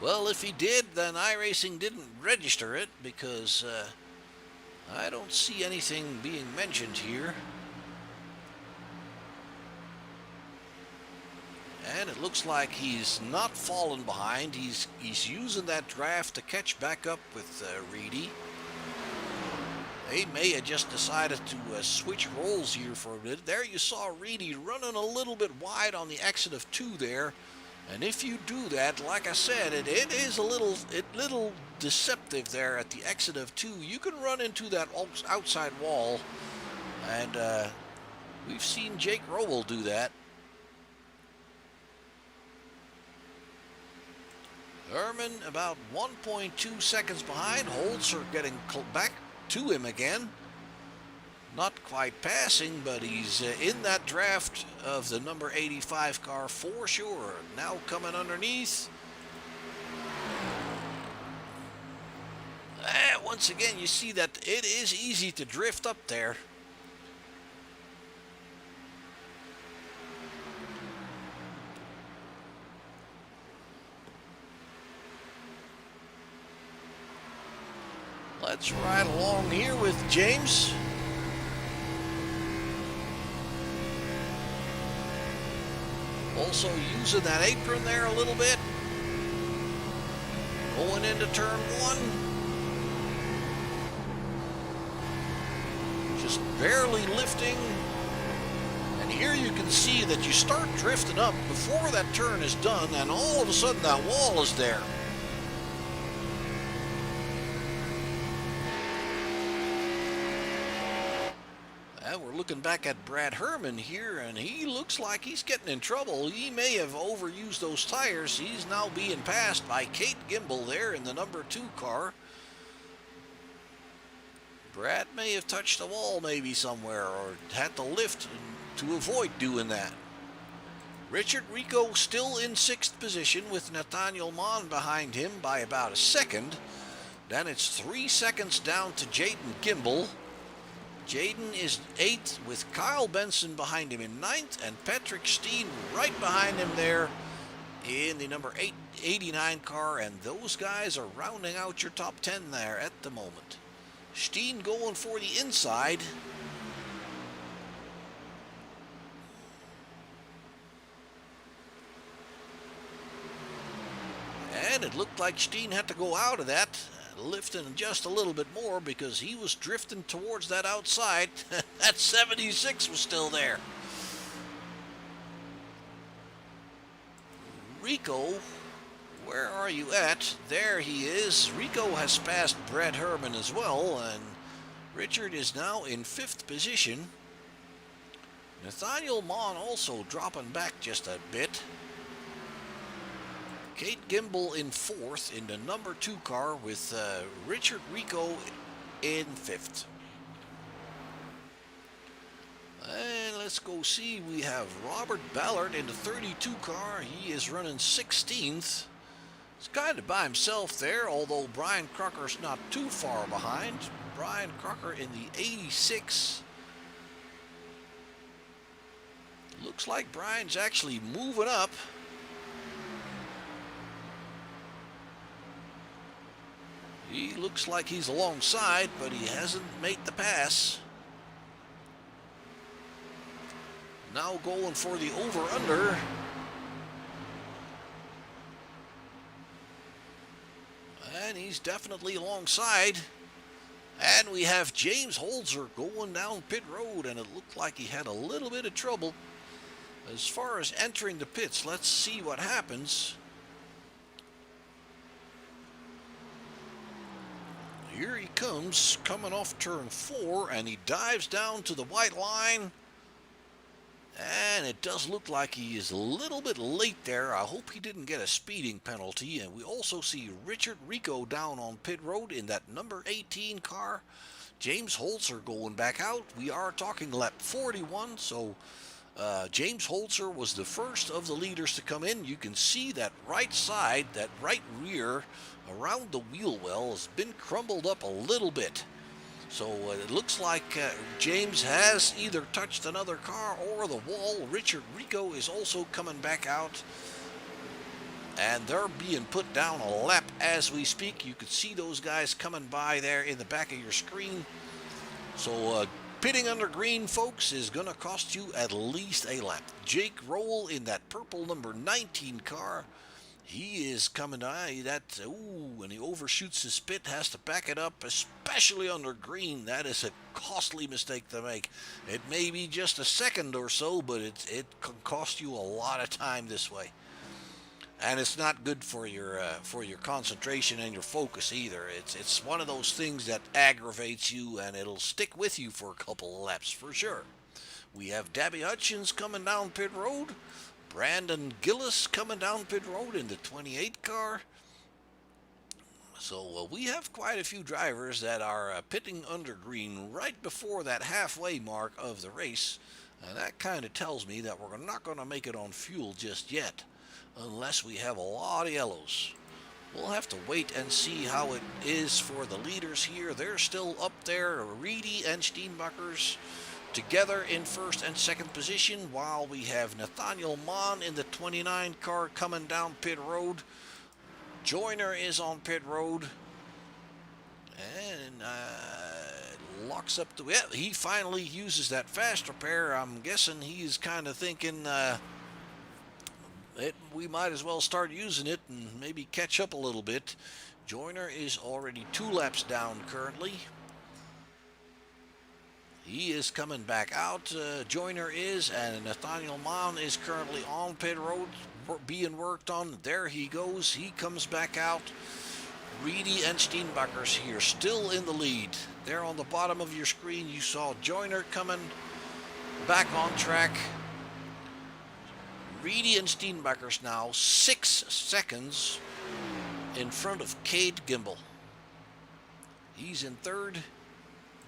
Well, if he did, then iRacing didn't register it, because I don't see anything being mentioned here. And it looks like he's not fallen behind. He's using that draft to catch back up with Reedy. They may have just decided to switch roles here for a bit. There you saw Reedy running a little bit wide on the exit of 2 there. And if you do that, like I said, it is a little deceptive there at the exit of 2. You can run into that outside wall, and we've seen Jake Roble do that. Herman about 1.2 seconds behind. Holzer getting back to him again. Not quite passing, but he's in that draft of the number 85 car for sure. Now coming underneath. Once again, you see that it is easy to drift up there. Let's ride along here with James. Also using that apron there a little bit. Going into turn 1. Just barely lifting. And here you can see that you start drifting up before that turn is done, and all of a sudden that wall is there. And we're looking back at Brad Herman here, and he looks like he's getting in trouble. He may have overused those tires. He's now being passed by Kate Gimbel there in the number 2 car. Brad may have touched the wall maybe somewhere, or had to lift to avoid doing that. Richard Rico still in 6th position with Nathaniel Mon behind him by about a second. Then it's 3 seconds down to Jaden Gimbel. Jaden is 8th with Kyle Benson behind him in 9th, and Patrick Steen right behind him there in the number 89 car, and those guys are rounding out your top 10 there at the moment. Steen going for the inside. And it looked like Steen had to go out of that, lifting just a little bit more because he was drifting towards that outside. That 76 was still there. Rico, where are you at? There he is. Rico has passed Brad Herman as well, and Richard is now in 5th position. Nathaniel Mon also dropping back just a bit. Kate Gimbel in 4th in the number 2 car with Richard Rico in 5th. And let's go see, we have Robert Ballard in the 32 car. He is running 16th. He's kind of by himself there, although Brian Crocker's not too far behind. Brian Crocker in the 86. Looks like Brian's actually moving up. He looks like he's alongside, but he hasn't made the pass. Now going for the over-under. And he's definitely alongside. And we have James Holzer going down pit road, and it looked like he had a little bit of trouble. As far as entering the pits, let's see what happens. Here he comes, coming off turn 4, and he dives down to the white line. And it does look like he is a little bit late there. I hope he didn't get a speeding penalty. And we also see Richard Rico down on pit road in that number 18 car. James Holzer going back out. We are talking lap 41, so James Holzer was the first of the leaders to come in. You can see that right side, that right rear around the wheel well has been crumbled up a little bit. So it looks like James has either touched another car or the wall. Richard Rico is also coming back out. And they're being put down a lap as we speak. You can see those guys coming by there in the back of your screen. So pitting under green, folks, is going to cost you at least a lap. Jake Roll in that purple number 19 car. He is coming by that, when he overshoots his pit, has to back it up, especially under green. That is a costly mistake to make. It may be just a second or so, but it can cost you a lot of time this way. And it's not good for your concentration and your focus either. It's one of those things that aggravates you, and it'll stick with you for a couple of laps for sure. We have Dabby Hutchins coming down pit road. Brandon Gillis coming down pit road in the 28 car. So we have quite a few drivers that are pitting under green right before that halfway mark of the race. And that kind of tells me that we're not going to make it on fuel just yet, unless we have a lot of yellows. We'll have to wait and see how it is for the leaders here. They're still up there, Reedy and Steenbakkers together in first and second position, while we have Nathaniel Mann in the 29 car coming down pit road. Joyner is on pit road, and locks up the... Yeah, he finally uses that fast repair. I'm guessing he's kind of thinking we might as well start using it and maybe catch up a little bit. Joyner is already 2 laps down currently. He is coming back out, Joyner is, and Nathaniel Mann is currently on pit road being worked on. There he goes, he comes back out. Reedy and Steenbakkers here, still in the lead. There on the bottom of your screen, you saw Joyner coming back on track. Reedy and Steenbakkers now 6 seconds in front of Cade Gimbel. He's in third.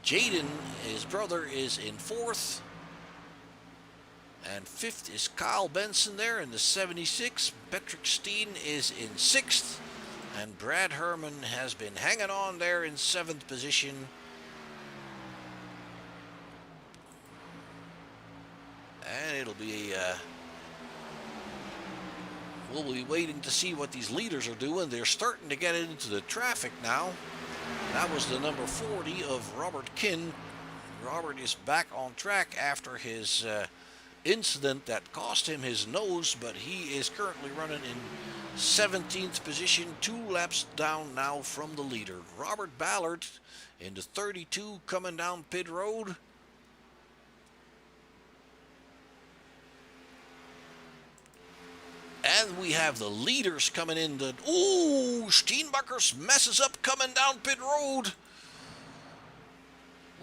Jaden, his brother, is in fourth. And fifth is Kyle Benson there in the 76. Patrick Steen is in sixth. And Brad Herman has been hanging on there in seventh position. And it'll be we'll be waiting to see what these leaders are doing. They're starting to get into the traffic now. That was the number 40 of Robert Kinn. Robert is back on track after his incident that cost him his nose, but he is currently running in 17th position, 2 laps down now from the leader. Robert Ballard in the 32 coming down pit road. And we have the leaders coming in. Steenbakkers messes up coming down pit road.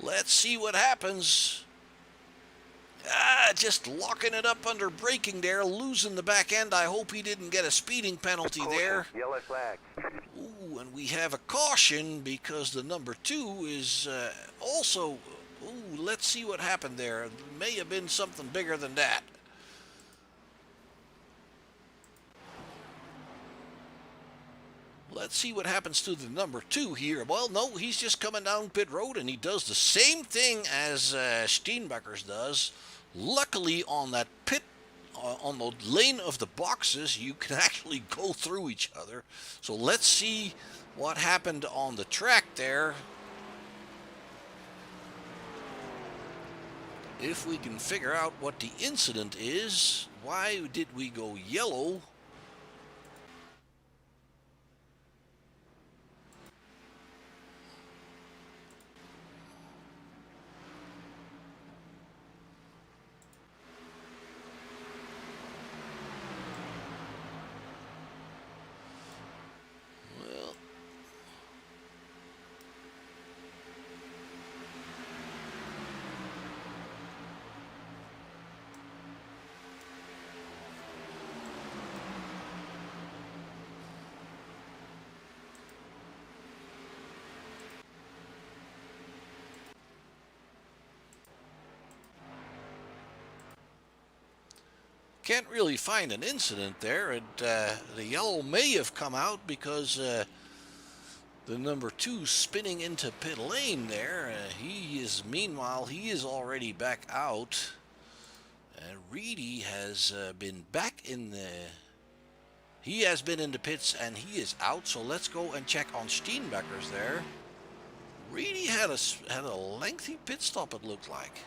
Let's see what happens. Just locking it up under braking there, losing the back end. I hope he didn't get a speeding penalty there. Yellow flag. And we have a caution because the number 2 is also... let's see what happened there. It may have been something bigger than that. Let's see what happens to the number 2 here. Well, no, he's just coming down pit road, and he does the same thing as Steenbakkers does. Luckily, on that pit, on the lane of the boxes, you can actually go through each other. So let's see what happened on the track there. If we can figure out what the incident is. Why did we go yellow? can't really find an incident there, and the yellow may have come out because the number 2 spinning into pit lane there. Meanwhile, he is already back out. And Reedy has been back in the... He has been in the pits and he is out. So let's go and check on Steenbecker's there. Reedy had a lengthy pit stop, it looked like.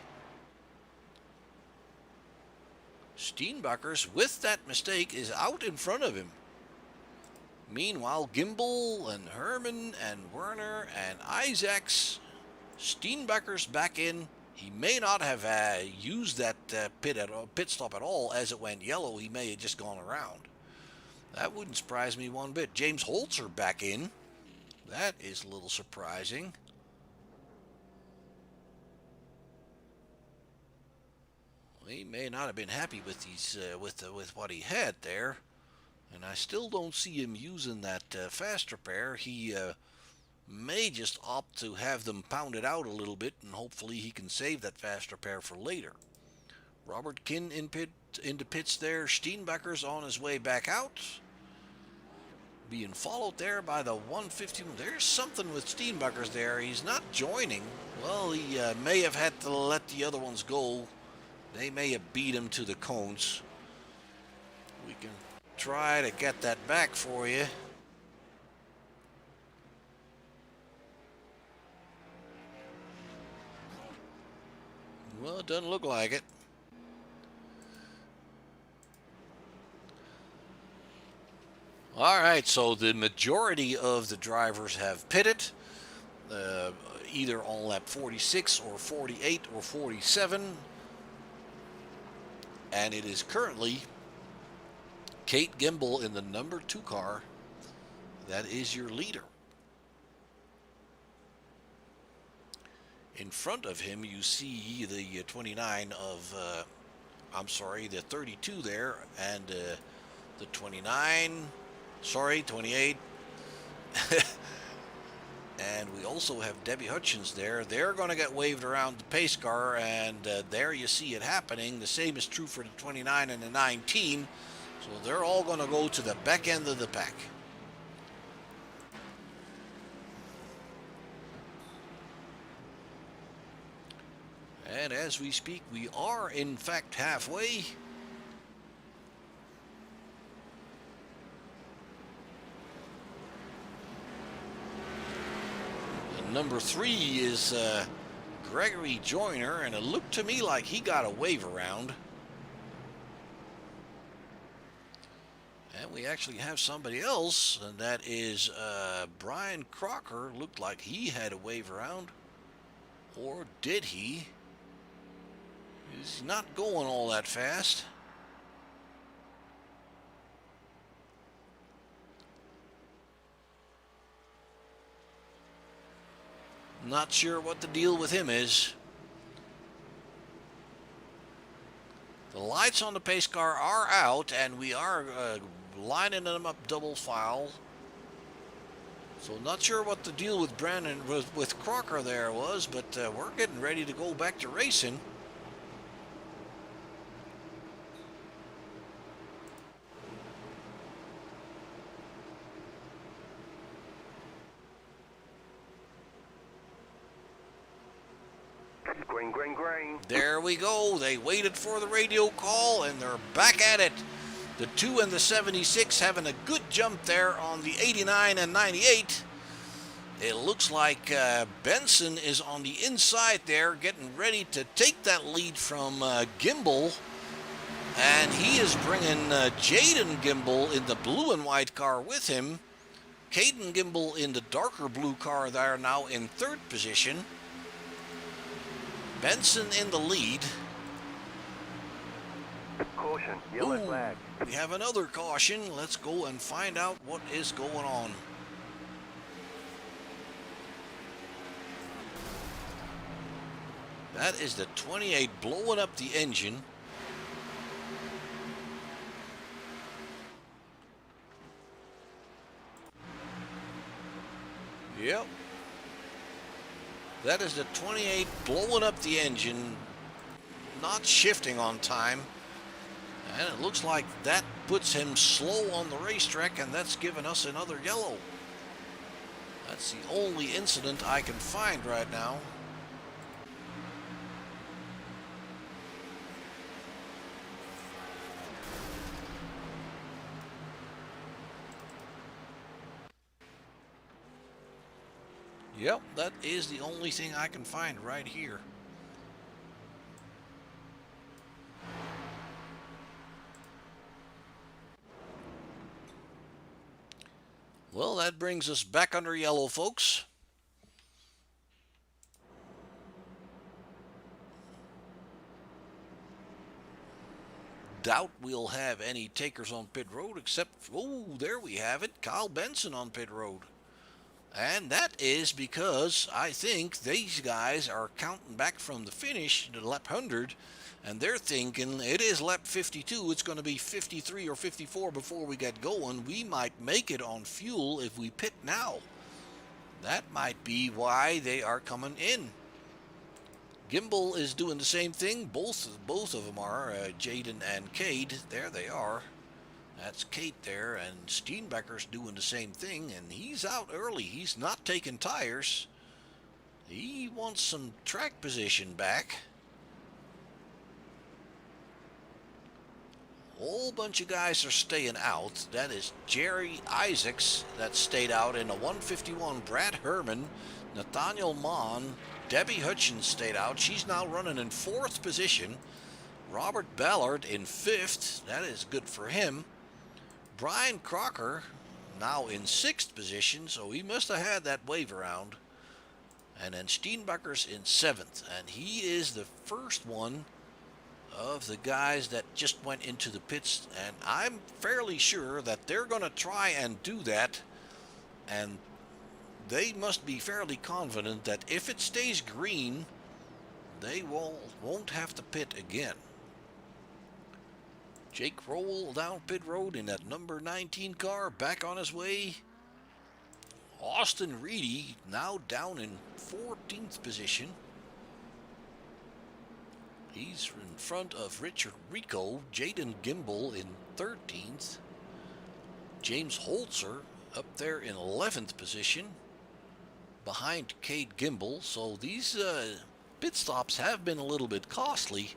Steenbecker's, with that mistake, is out in front of him. Meanwhile, Gimbel and Herman and Werner and Isaacs, Steenbecker's back in. He may not have used that pit stop at all as it went yellow. He may have just gone around. That wouldn't surprise me one bit. James Holzer back in. That is a little surprising. He may not have been happy with these with what he had there, and I still don't see him using that fast repair. He may just opt to have them pounded out a little bit, and hopefully he can save that fast repair for later. Robert Kinn into pits there. Steenbecker's on his way back out, being followed there by the 150. There's something with Steenbecker's there. He's not joining. Well, he may have had to let the other ones go. They may have beat him to the cones. We can try to get that back for you. Well, it doesn't look like it. All right, so the majority of the drivers have pitted, either on lap 46 or 48 or 47. And it is currently Kate Gimbel in the number 2 car. That is your leader. In front of him, you see the 29 of, the 32 there, and the 29, 28. And we also have Debbie Hutchins there. They're going to get waved around the pace car, and there you see it happening. The same is true for the 29 and the 19. So they're all going to go to the back end of the pack. And as we speak, we are in fact halfway. Number 3 is Gregory Joyner, and it looked to me like he got a wave around. And we actually have somebody else, and that is Brian Crocker. Looked like he had a wave around. Or did he? He's not going all that fast. Not sure what the deal with him is. The lights on the pace car are out, and we are lining them up double file. So not sure what the deal with Brandon, with Crocker there was, but we're getting ready to go back to racing. Green. There we go. They waited for the radio call, and they're back at it. The 2 and the 76 having a good jump there on the 89 and 98. It looks like Benson is on the inside there, getting ready to take that lead from Gimbel. And he is bringing Jaden Gimbel in the blue and white car with him. Caden Gimbel in the darker blue car there, now in 3rd position. Benson in the lead. Caution, yellow flag. We have another caution. Let's go and find out what is going on. That is the 28 blowing up the engine. Yep. That is the 28 blowing up the engine, not shifting on time. And it looks like that puts him slow on the racetrack, and that's given us another yellow. That's the only incident I can find right now. Yep, that is the only thing I can find right here. Well, that brings us back under yellow, folks. Doubt we'll have any takers on pit road except, oh, there we have it, Kyle Benson on pit road. And that is because I think these guys are counting back from the finish to lap 100, and they're thinking it is lap 52, it's going to be 53 or 54 before we get going. We might make it on fuel if we pit now. That might be why they are coming in. Gimbel is doing the same thing. Both of them are, Jaden and Cade. There they are. That's Kate there, and Steenbecker's doing the same thing, and he's out early. He's not taking tires. He wants some track position back. A whole bunch of guys are staying out. That is Jerry Isaacs that stayed out in a 151. Brad Herman, Nathaniel Mon, Debbie Hutchins stayed out. She's now running in 4th position. Robert Ballard in 5th. That is good for him. Brian Crocker now in 6th position, so he must have had that wave around. And then Steenbecker's in 7th, and he is the first one of the guys that just went into the pits, and I'm fairly sure that they're going to try and do that, and they must be fairly confident that if it stays green, they won't have to pit again. Jake Rowell down pit road in that number 19 car, back on his way. Austin Reedy now down in 14th position. He's in front of Richard Rico. Jaden Gimbel in 13th. James Holzer up there in 11th position behind Cade Gimbel. So these pit stops have been a little bit costly.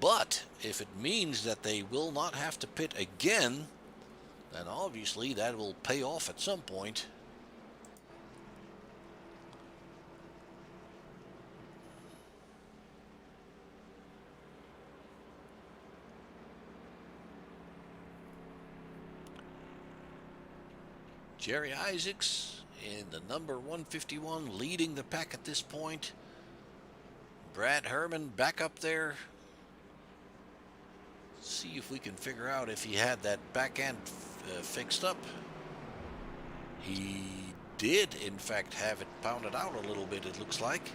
But if it means that they will not have to pit again, then obviously that will pay off at some point. Jerry Isaacs in the number 151 leading the pack at this point. Brad Herman back up there. See if we can figure out if he had that back end fixed up. He did, in fact, have it pounded out a little bit, it looks like.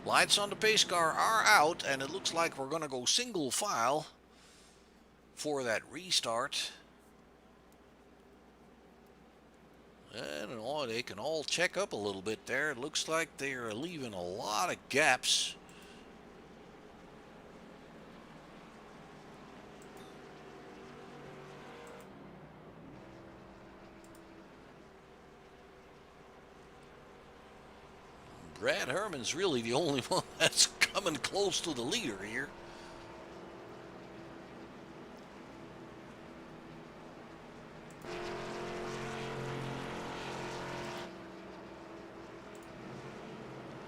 Lights on the pace car are out, and it looks like we're going to go single file for that restart. And they can all check up a little bit there. It looks like they are leaving a lot of gaps. Brad Herman's really the only one that's coming close to the leader here.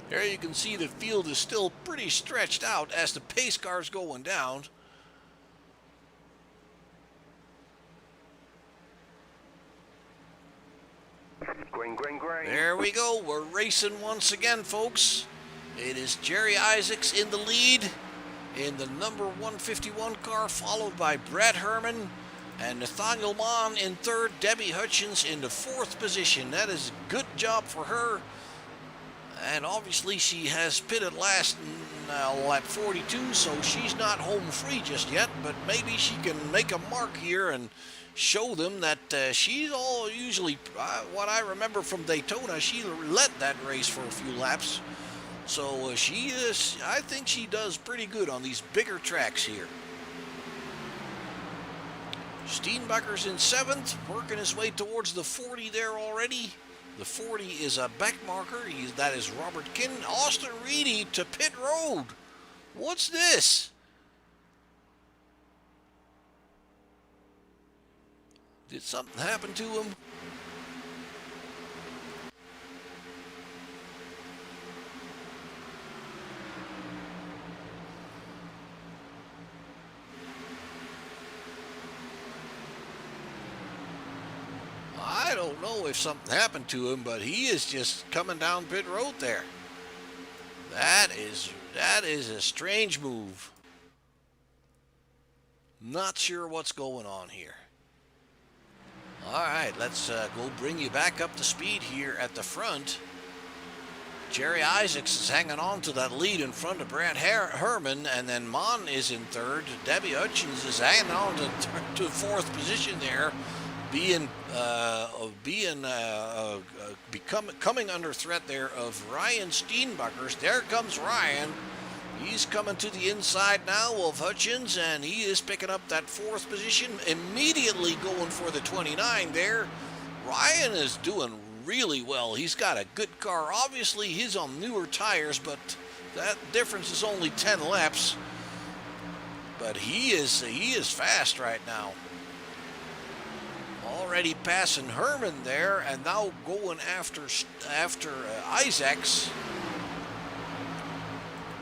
There you can see the field is still pretty stretched out as the pace car's going down. Green, green, green. There we go. We're racing once again, folks. It is Jerry Isaacs in the lead in the number 151 car, followed by Brad Herman and Nathaniel Mon in 3rd. Debbie Hutchins in the 4th position. That is a good job for her. And obviously she has pitted last lap 42, so she's not home free just yet, but maybe she can make a mark here and show them that she's all usually, what I remember from Daytona, she led that race for a few laps. So she is, I think she does pretty good on these bigger tracks here. Steenbacher's in 7th, working his way towards the 40 there already. The 40 is a back marker. That is Robert Kinn. Austin Reedy to pit road. What's this? Did something happen to him? I don't know if something happened to him, but he is just coming down pit road there. That is a strange move. Not sure what's going on here. All right, let's go bring you back up to speed here at the front. Jerry Isaacs is hanging on to that lead in front of Brad Herman, and then Mon is in 3rd. Debbie Hutchins is hanging on to 4th position there, coming under threat there of Ryan Steenbacher. There comes Ryan. He's coming to the inside now of Hutchins, and he is picking up that 4th position, immediately going for the 29 there. Ryan is doing really well. He's got a good car. Obviously, he's on newer tires, but that difference is only 10 laps. But he is fast right now. Already passing Herman there, and now going after Isaacs.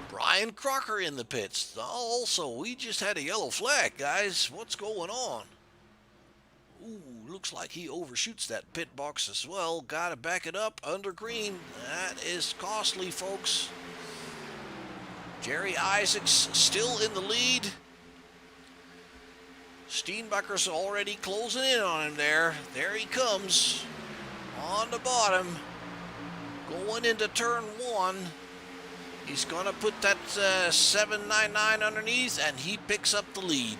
Brian Crocker in the pits. Also, we just had a yellow flag, guys. What's going on? Ooh, looks like he overshoots that pit box as well. Got to back it up under green. That is costly, folks. Jerry Isaacs still in the lead. Steenbacher's already closing in on him there. There he comes on the bottom, going into turn 1. He's going to put that 799 underneath, and he picks up the lead.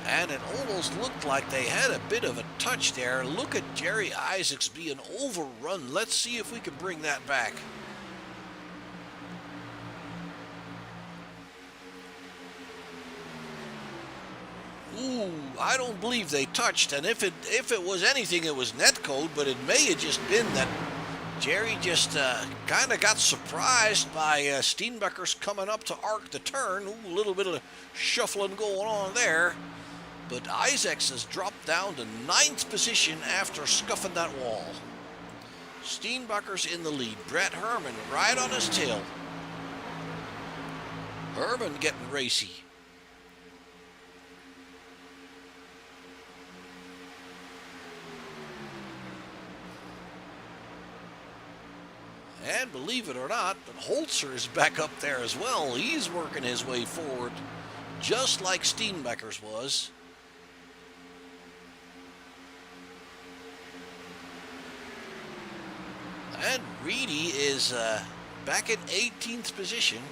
And it almost looked like they had a bit of a touch there. Look at Jerry Isaacs being overrun. Let's see if we can bring that back. Ooh, I don't believe they touched, and if it was anything, it was net code, but it may have just been that Jerry just kind of got surprised by Steenbacher's coming up to arc the turn. Ooh, a little bit of shuffling going on there. But Isaacs has dropped down to 9th position after scuffing that wall. Steenbacher's in the lead. Brett Herman right on his tail. Herman getting racy. And believe it or not, but Holzer is back up there as well. He's working his way forward, just like Steenbacher's was. And Reedy is back in 18th position.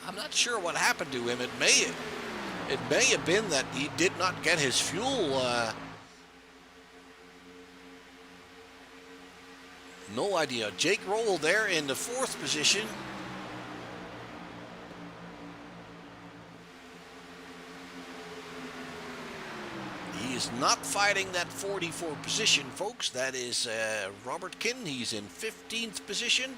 I'm not sure what happened to him. It may have been that he did not get his fuel. No idea. Jake Roll there in the 4th position. He is not fighting that 44 position, folks. That is Robert Kinn. He's in 15th position.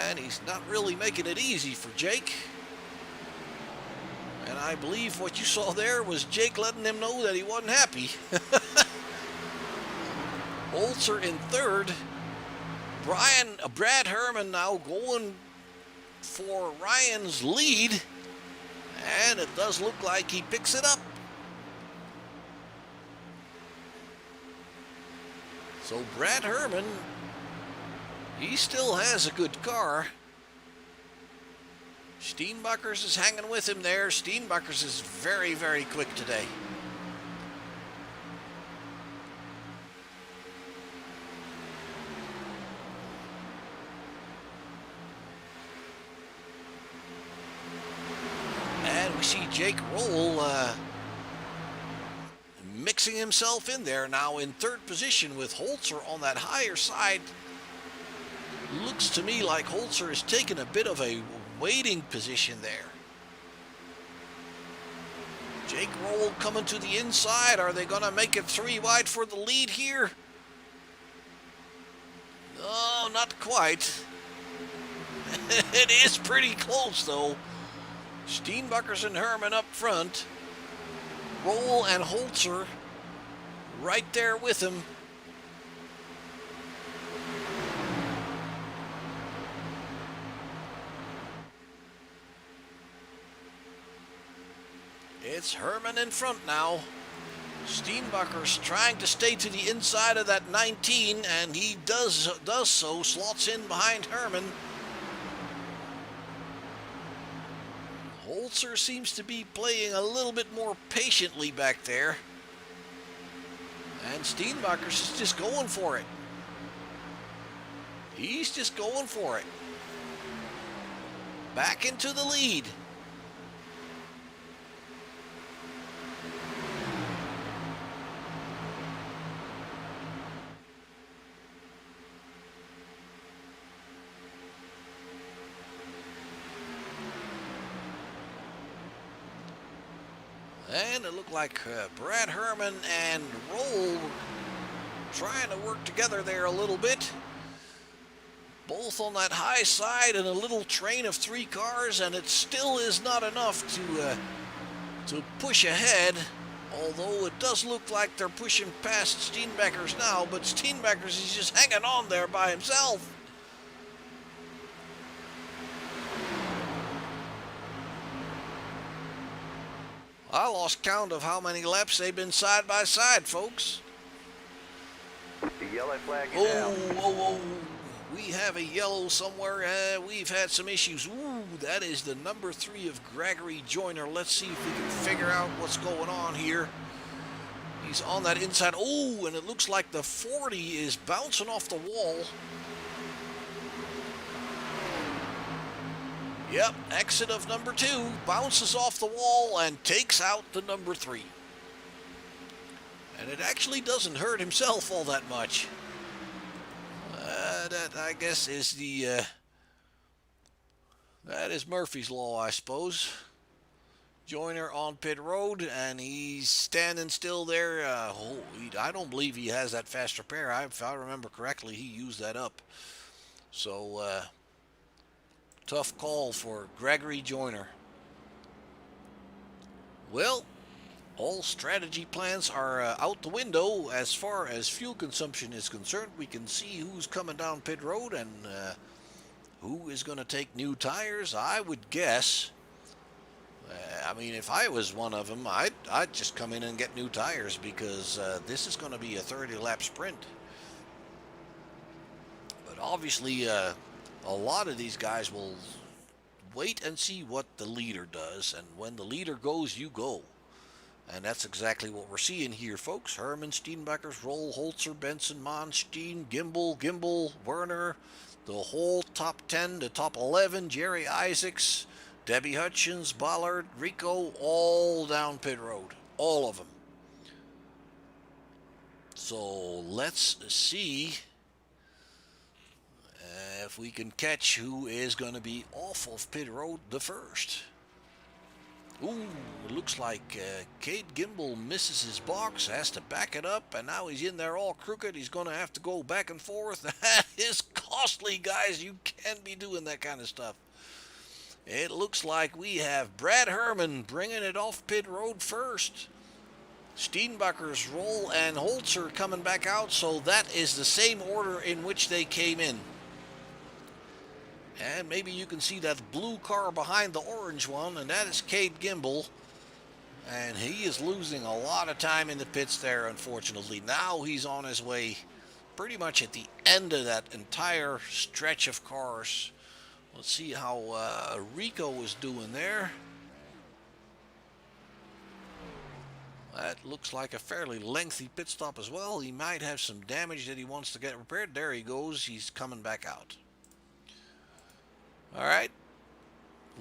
And he's not really making it easy for Jake. And I believe what you saw there was Jake letting him know that he wasn't happy. Holzer in 3rd. Brad Herman now going for Ryan's lead. And it does look like he picks it up. So Brad Herman, he still has a good car. Steenbacher's is hanging with him there. Steenbacher's is very, very quick today. And we see Jake Roll mixing himself in there now in 3rd position with Holzer on that higher side. Looks to me like Holzer is taking a bit of a waiting position there. Jake Roll coming to the inside. Are they going to make it 3 wide for the lead here? No, not quite. It is pretty close, though. Steenbuckers and Herman up front. Roll and Holzer right there with him. It's Herman in front now. Steenbucker's trying to stay to the inside of that 19, and he does so, slots in behind Herman. Holzer seems to be playing a little bit more patiently back there. And Steenbuckers is just going for it. He's just going for it. Back into the lead. And it looked like Brad Herman and Roll trying to work together there a little bit. Both on that high side in a little train of 3 cars, and it still is not enough to push ahead. Although it does look like they're pushing past Steenbuckers now, but Steenbuckers is just hanging on there by himself. I lost count of how many laps they've been side by side, folks. The yellow flag is out. Oh, we have a yellow somewhere. We've had some issues. Ooh, that is the number 3 of Gregory Joyner. Let's see if we can figure out what's going on here. He's on that inside. Oh, and it looks like the 40 is bouncing off the wall. Yep, exit of number 2, bounces off the wall and takes out the number 3. And it actually doesn't hurt himself all that much. That, I guess, is that is Murphy's Law, I suppose. Joyner on pit road, and he's standing still there. I don't believe he has that fast repair. If I remember correctly, he used that up. So, tough call for Gregory Joyner. Well, all strategy plans are out the window as far as fuel consumption is concerned. We can see who's coming down pit road and who is going to take new tires. I would guess, I mean, if I was one of them, I'd just come in and get new tires, because this is going to be a 30-lap sprint. But obviously, a lot of these guys will wait and see what the leader does, and when the leader goes, you go. And that's exactly what we're seeing here, folks. Herman, Steenbuckers, Roll, Holzer, Benson, Monstein, Gimbel, Werner, the whole top 10, the top 11, Jerry Isaacs, Debbie Hutchins, Ballard, Rico, all down pit road. All of them. So let's see if we can catch who is going to be off of pit road the first. Ooh, it looks like Cade Gimbel misses his box, has to back it up, and now he's in there all crooked. He's going to have to go back and forth. That is costly, guys. You can't be doing that kind of stuff. It looks like we have Brad Herman bringing it off pit road first. Steenbuckers, Roll, and Holzer coming back out, so that is the same order in which they came in. And maybe you can see that blue car behind the orange one, and that is Cade Gimbel. And he is losing a lot of time in the pits there, unfortunately. Now he's on his way pretty much at the end of that entire stretch of cars. Let's see how Rico is doing there. That looks like a fairly lengthy pit stop as well. He might have some damage that he wants to get repaired. There he goes. He's coming back out. All right,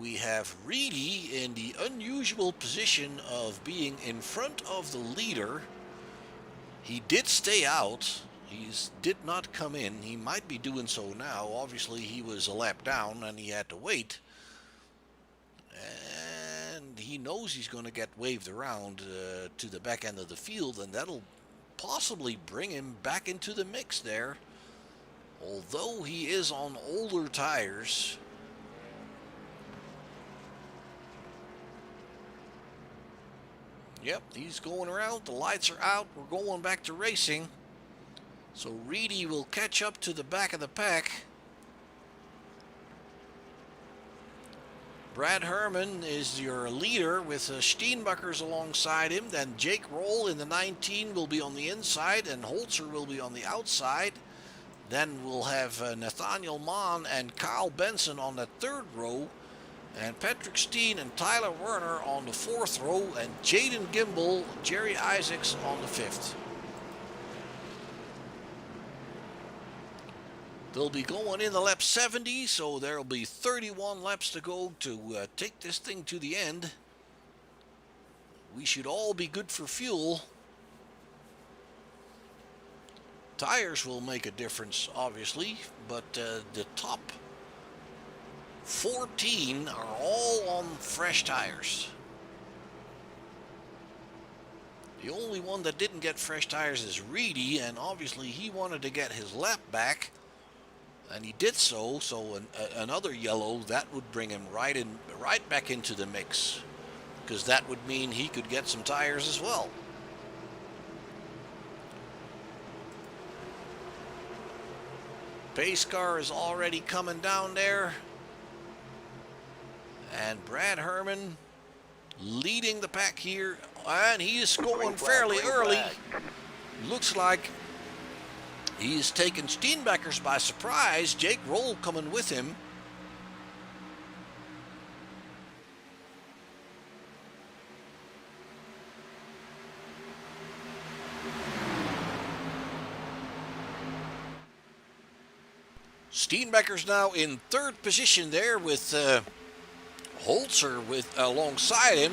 we have Reedy in the unusual position of being in front of the leader. He did stay out, He did not come in. He might be doing so now. Obviously, he was a lap down and he had to wait. And he knows he's going to get waved around to the back end of the field, and that'll possibly bring him back into the mix there. Although he is on older tires. Yep, he's going around. The lights are out. We're going back to racing. So Reedy will catch up to the back of the pack. Brad Herman is your leader with Steenbuckers alongside him. Then Jake Roll in the 19 will be on the inside, and Holzer will be on the outside. Then we'll have Nathaniel Mann and Kyle Benson on the third row, and Patrick Steen and Tyler Werner on the fourth row, and Jaden Gimbel, Jerry Isaacs on the fifth. They'll be going in the lap 70, so there'll be 31 laps to go to take this thing to the end. We should all be good for fuel. Tires will make a difference, obviously, but the top 14 are all on fresh tires. The only one that didn't get fresh tires is Reedy, and obviously he wanted to get his lap back. And he did so, another yellow, that would bring him right back into the mix, because that would mean he could get some tires as well. Pace car is already coming down there, and Brad Herman leading the pack here, and he is going fairly early. Looks like he's taken Steenbuckers by surprise. Jake Roll coming with him. Steenbuckers now in third position there with Holzer alongside him.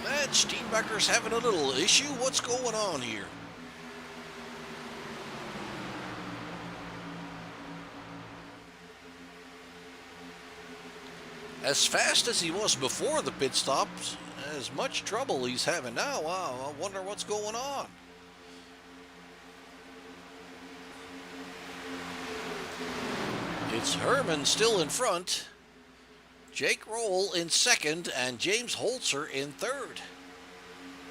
And Steenbuckers having a little issue. What's going on here? As fast as he was before the pit stops, as much trouble he's having now. Wow, I wonder what's going on. It's Herman still in front. Jake Roll in second, and James Holzer in third.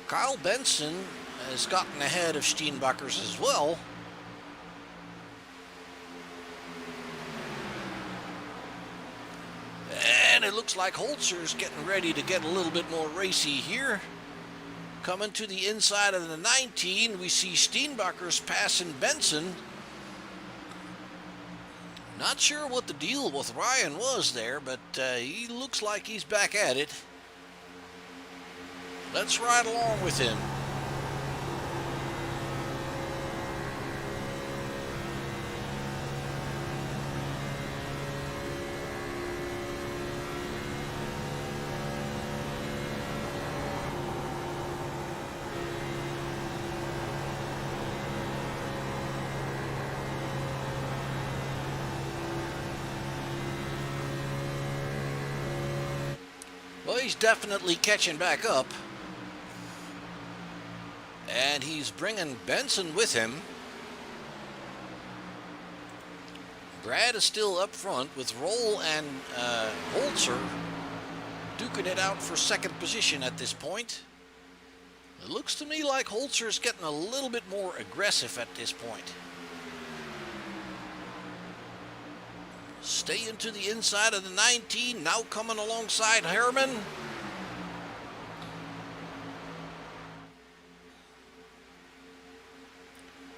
Kyle Benson has gotten ahead of Steenbuckers as well. And it looks like Holzer's getting ready to get a little bit more racy here. Coming to the inside of the 19, we see Steenbuckers passing Benson. Not sure what the deal with Ryan was there, but he looks like he's back at it. Let's ride along with him. Well, he's definitely catching back up. And he's bringing Benson with him. Brad is still up front with Roll and Holzer duking it out for second position at this point. It looks to me like Holzer is getting a little bit more aggressive at this point. Staying to the inside of the 19, now coming alongside Herman.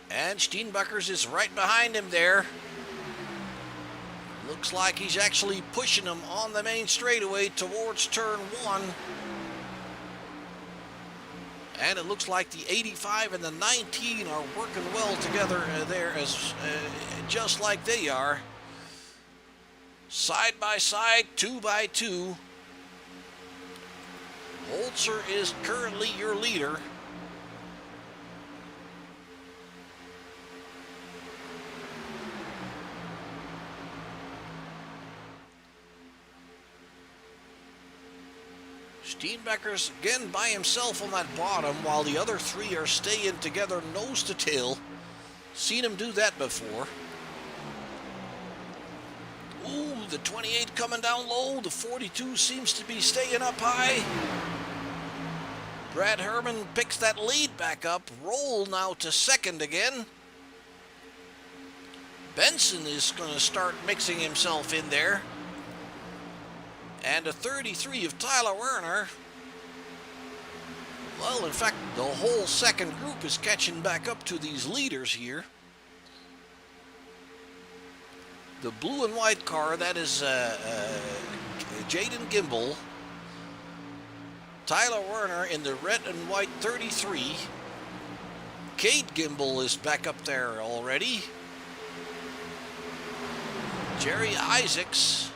And Steenbuckers is right behind him there. Looks like he's actually pushing him on the main straightaway towards turn 1. And it looks like the 85 and the 19 are working well together there, just like they are. Side by side, 2 by 2. Holzer is currently your leader. Steenbecker's again by himself on that bottom while the other three are staying together nose to tail. Seen him do that before. Ooh, the 28 coming down low. The 42 seems to be staying up high. Brad Herman picks that lead back up. Roll now to second again. Benson is going to start mixing himself in there. And a 33 of Tyler Werner. Well, in fact, the whole second group is catching back up to these leaders here. The blue and white car, that is Jaden Gimbel. Tyler Werner in the red and white 33. Cade Gimbel is back up there already. Jerry Isaacs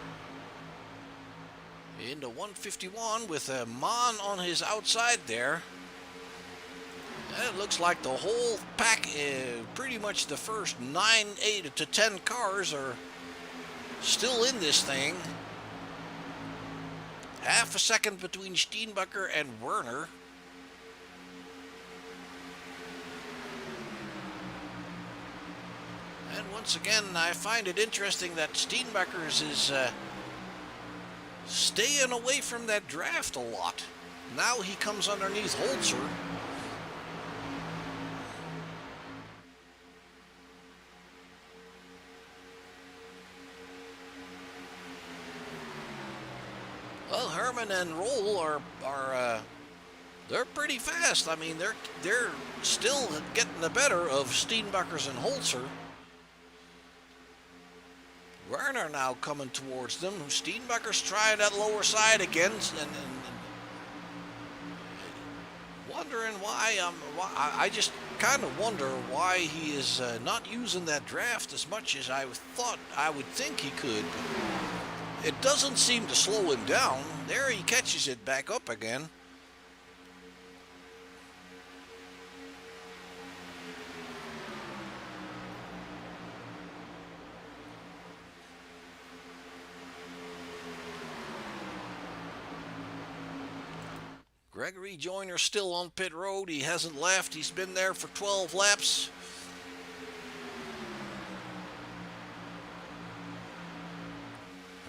in the 151 with a Mon on his outside there. It looks like the whole pack, pretty much the first 9, 8 to 10 cars are still in this thing. Half a second between Steenbecker and Werner. And once again, I find it interesting that Steenbecker's is staying away from that draft a lot. Now he comes underneath Holzer. Well, Herman and Roll are they're pretty fast. I mean, they're still getting the better of Steenbecker's and Holzer. Werner now coming towards them. Steenbecker's trying that lower side again, and wondering why. I just kind of wonder why he is not using that draft as much as I would think he could. It doesn't seem to slow him down. There he catches it back up again. Gregory Joyner still on pit road. He hasn't left. He's been there for 12 laps.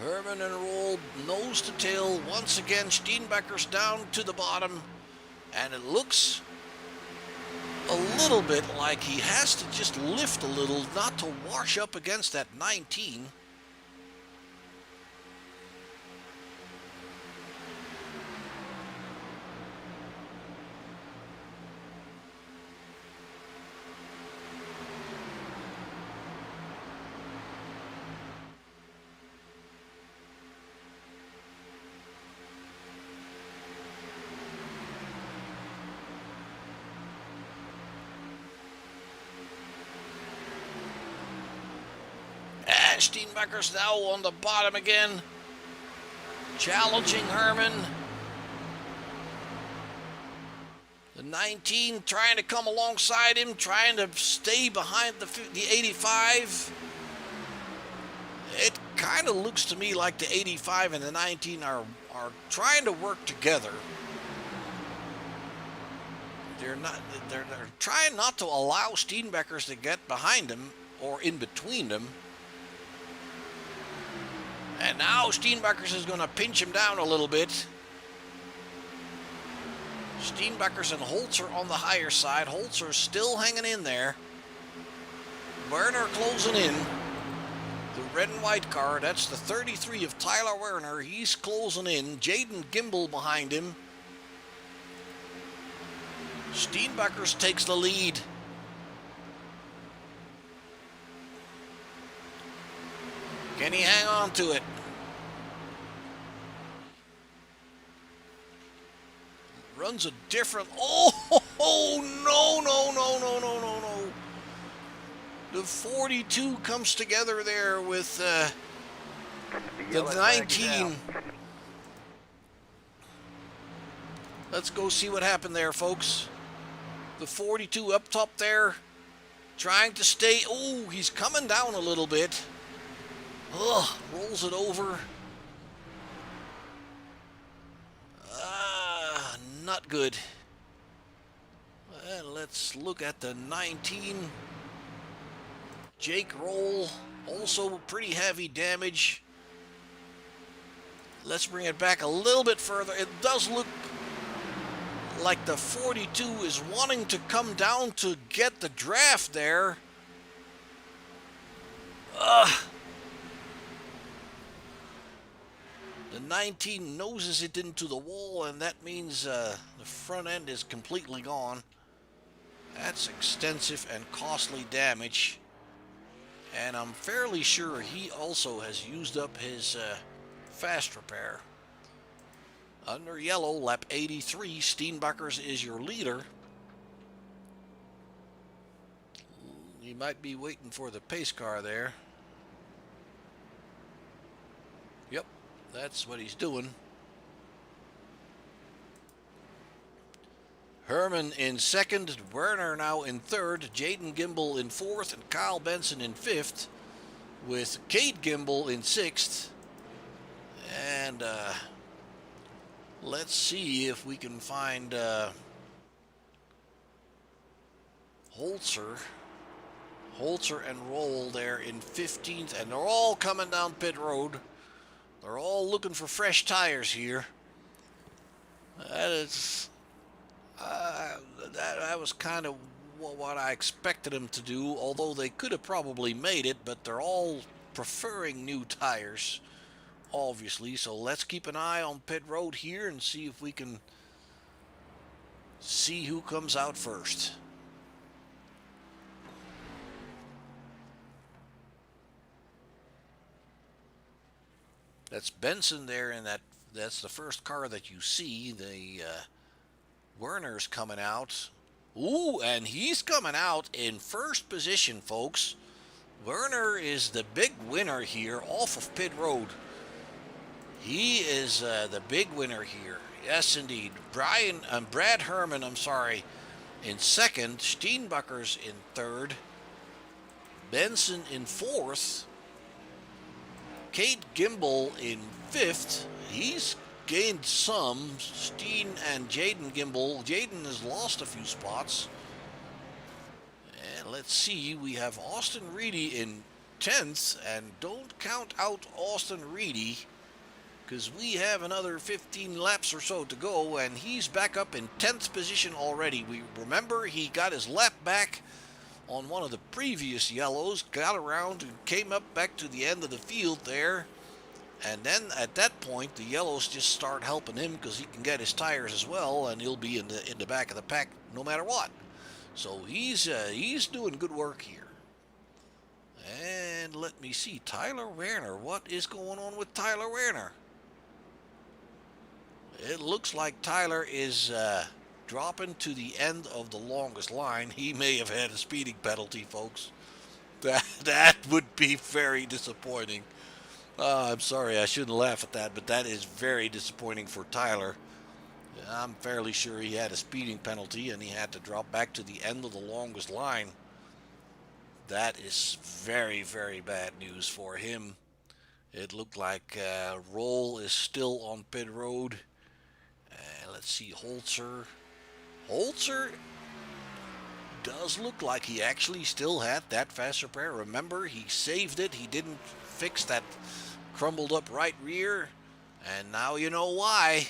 Herman and Roll nose to tail. Once again, Steenbecker's down to the bottom. And it looks a little bit like he has to just lift a little not to wash up against that 19. Steenbecker's now on the bottom again, challenging Herman. The 19 trying to come alongside him, trying to stay behind the 85. It kind of looks to me like the 85 and the 19 are trying to work together. They're trying not to allow Steenbecker's to get behind him or in between them. And now Steenbecker's is going to pinch him down a little bit. Steenbecker's and Holzer on the higher side. Holzer's still hanging in there. Werner closing in. The red and white car, that's the 33 of Tyler Werner. He's closing in. Jaden Gimbel behind him. Steenbecker's takes the lead. Can he hang on to it? Runs a different... Oh, no. The 42 comes together there with the 19. Let's go see what happened there, folks. The 42 up top there, trying to stay. Oh, he's coming down a little bit. Ugh, rolls it over. Not good. And let's look at the 19. Jake Roll, also pretty heavy damage. Let's bring it back a little bit further. It does look like the 42 is wanting to come down to get the draft there. The 19 noses it into the wall, and that means the front end is completely gone. That's extensive and costly damage. And I'm fairly sure he also has used up his fast repair. Under yellow, lap 83, Steenbakkers is your leader. You might be waiting for the pace car there. Yep, that's what he's doing. Herman in second, Werner now in third, Jaden Gimbel in fourth, and Kyle Benson in fifth, with Cade Gimbel in sixth. And let's see if we can find Holzer and Roll there in 15th, and they're all coming down pit road. They're all looking for fresh tires here. That is... that was kind of what I expected them to do, although they could have probably made it, but they're all preferring new tires, obviously. So let's keep an eye on pit road here and see if we can see who comes out first. That's Benson there, and that's the first car that you see. The Werner's coming out. Ooh, and he's coming out in first position, folks. Werner is the big winner here off of pit road. He is the big winner here. Yes, indeed. Brad Herman, in second. Steenbakkers in third. Benson in fourth. Cade Gimbel in fifth. He's gained some. Steen and Jaden Gimbel. Jaden has lost a few spots. And let's see, we have Austin Reedy in 10th, and don't count out Austin Reedy, because we have another 15 laps or so to go, and he's back up in 10th position already. We remember he got his lap back on one of the previous yellows, got around and came up back to the end of the field there. And then at that point, the yellows just start helping him because he can get his tires as well, and he'll be in the back of the pack no matter what. So he's doing good work here. And let me see, Tyler Werner. What is going on with Tyler Werner? It looks like Tyler is dropping to the end of the longest line. He may have had a speeding penalty, folks. That would be very disappointing. I'm sorry, I shouldn't laugh at that, but that is very disappointing for Tyler. I'm fairly sure he had a speeding penalty and he had to drop back to the end of the longest line. That is very, very bad news for him. It looked like Roll is still on pit road. Let's see, Holzer. Holzer does look like he actually still had that fast repair. Remember, he saved it. He didn't fix that crumbled up right rear, and now you know why.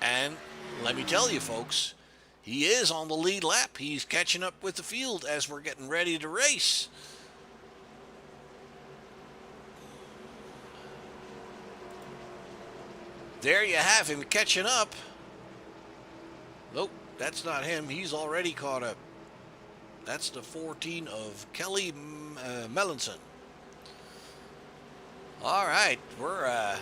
And let me tell you, folks, he is on the lead lap. He's catching up with the field as we're getting ready to race. There you have him catching up. Nope, that's not him. He's already caught up. That's the 14 of Kelly Melanson. All right, we're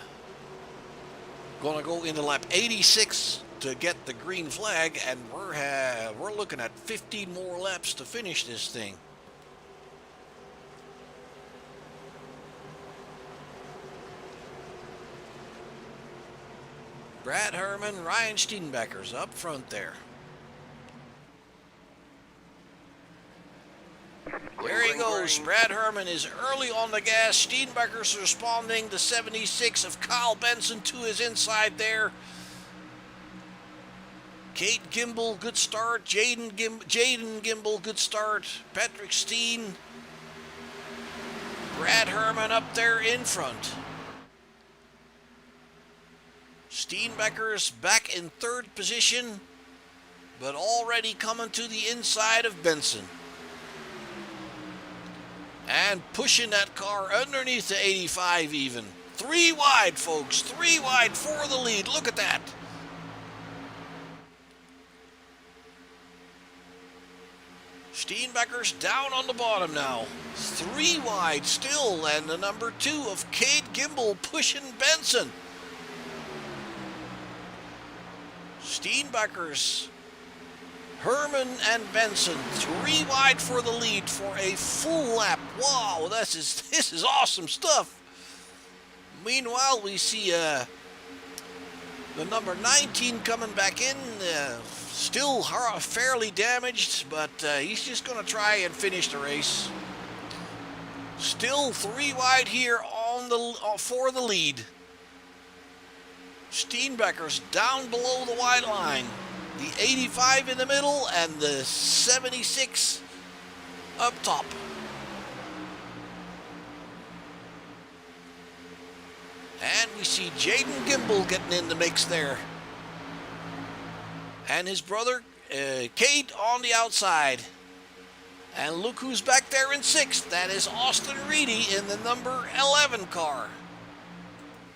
going to go into lap 86 to get the green flag, and we're looking at 15 more laps to finish this thing. Brad Herman, Ryan Steenbecker's up front there. There he goes. Brad Herman is early on the gas. Steenbecker's responding. The 76 of Kyle Benson to his inside there. Kate Gimbel, good start. Jaden Gimbel, good start. Patrick Steen. Brad Herman up there in front. Steenbecker's back in third position, but already coming to the inside of Benson. And pushing that car underneath the 85 even. 3 wide, folks. 3 wide for the lead. Look at that. Steenbecker's down on the bottom now. 3 wide still, and the number 2 of Kate Gimbel pushing Benson. Steenbecker's, Herman and Benson, 3 wide for the lead for a full lap. Wow, this is awesome stuff. Meanwhile, we see the number 19 coming back in, still fairly damaged, but he's just going to try and finish the race. Still 3 wide here on for the lead. Steenbecker's down below the white line. The 85 in the middle and the 76 up top. And we see Jaden Gimbel getting in the mix there. And his brother, Kate, on the outside. And look who's back there in 6th. That is Austin Reedy in the number 11 car.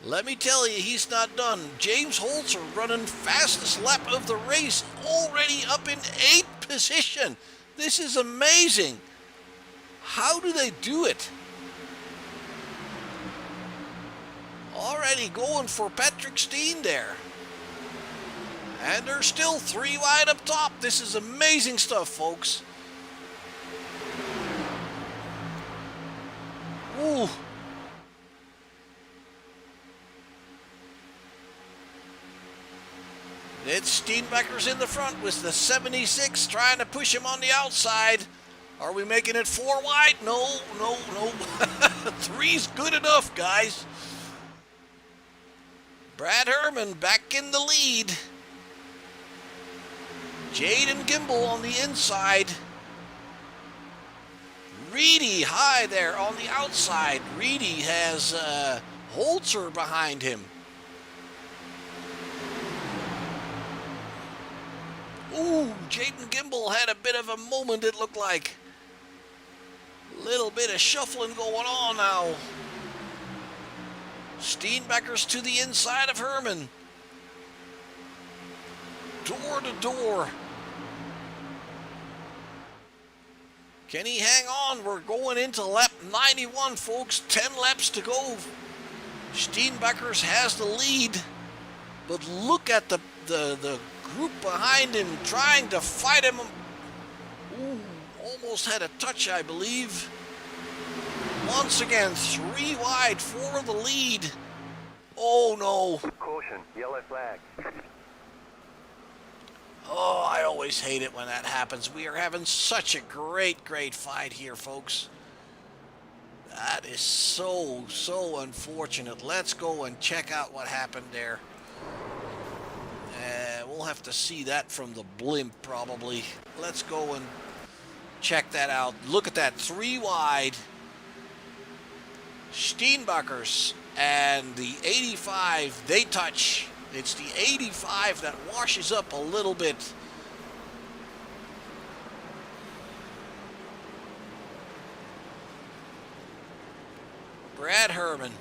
Let me tell you, he's not done. James Holzer running fastest lap of the race, already up in 8th position. This is amazing. How do they do it? Already going for Patrick Steen there. And they're still 3 wide up top. This is amazing stuff, folks. Ooh. It's Steenbecker's in the front with the 76 trying to push him on the outside. Are we making it 4 wide? No. 3's good enough, guys. Brad Herman back in the lead. Jaden Gimbel on the inside. Reedy high there on the outside. Reedy has Holzer behind him. Ooh, Jaden Gimbel had a bit of a moment, it looked like. Little bit of shuffling going on now. Steenbecker's to the inside of Herman. Door to door. Can he hang on? We're going into lap 91, folks. 10 laps to go. Steenbecker's has the lead. But look at the group behind him trying to fight him. Ooh, almost had a touch, I believe. Once again, 3 wide for the lead. Oh no. Caution, yellow flag. Oh, I always hate it when that happens. We are having such a great fight here, folks. That is so unfortunate. Let's go and check out what happened there. We'll have to see that from the blimp, probably. Let's go and check that out. Look at that, 3 wide. Steenbecker's and the 85, they touch. It's the 85 that washes up a little bit. Brad Herman.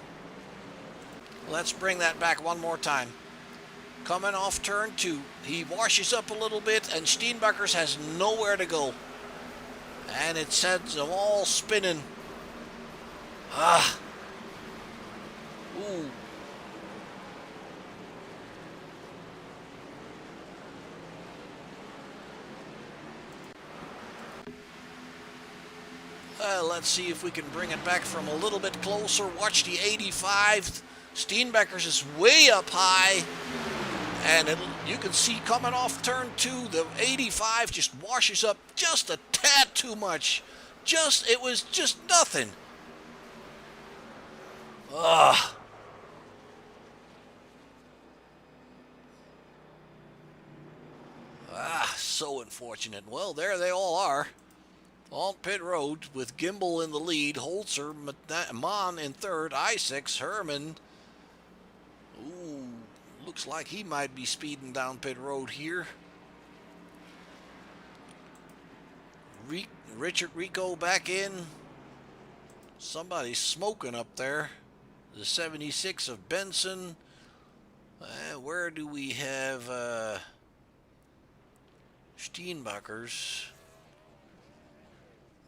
Let's bring that back one more time. Coming off turn 2, he washes up a little bit, and Steenbecker's has nowhere to go. And it sends them all spinning. Ooh. Let's see if we can bring it back from a little bit closer. Watch the 85. Steenbecker's is way up high. And you can see coming off turn 2, the 85 just washes up just a tad too much. It was just nothing. Ugh. So unfortunate. Well, there they all are. On pit road with Gimbel in the lead, Holzer, Mon in third, Isaacs, Herman. Ooh, looks like he might be speeding down pit road here. Richard Rico back in. Somebody's smoking up there. The 76 of Benson. Where do we have Steenbachers?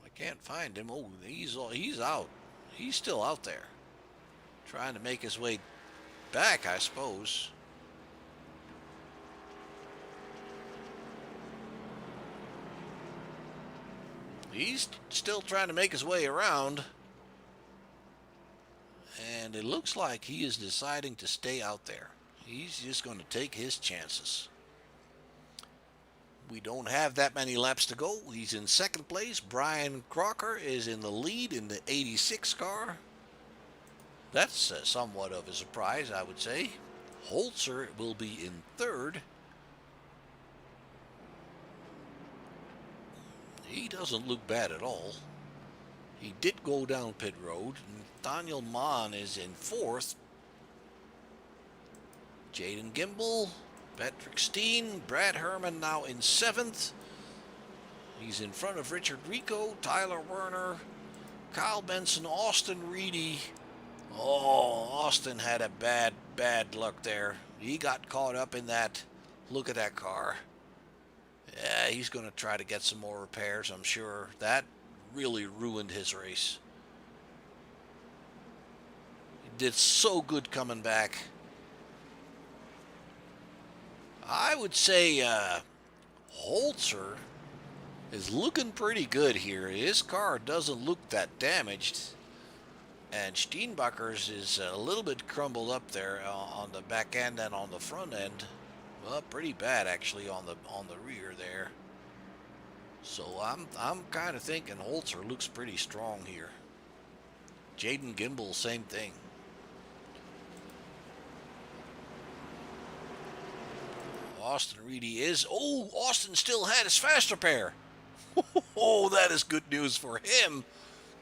I can't find him. Oh, he's out. He's still out there, trying to make his way back, I suppose. He's still trying to make his way around. And it looks like he is deciding to stay out there. He's just going to take his chances. We don't have that many laps to go. He's in second place. Brian Crocker is in the lead in the 86 car. That's somewhat of a surprise, I would say. Holzer will be in third. He doesn't look bad at all. He did go down pit road. Daniel Mann is in fourth. Jaden Gimbel, Patrick Steen, Brad Herman now in seventh. He's in front of Richard Rico, Tyler Werner, Kyle Benson, Austin Reedy. Oh, Austin had a bad luck there. He got caught up in that. Look at that car. Yeah, he's going to try to get some more repairs, I'm sure. That really ruined his race. He did so good coming back. I would say Holzer is looking pretty good here. His car doesn't look that damaged. And Steenbachers is a little bit crumbled up there on the back end and on the front end. Well, pretty bad actually on the rear there. So I'm kind of thinking Holzer looks pretty strong here. Jaden Gimbel, same thing. Austin Reedy is. Oh, Austin still had his fast repair. Oh, that is good news for him.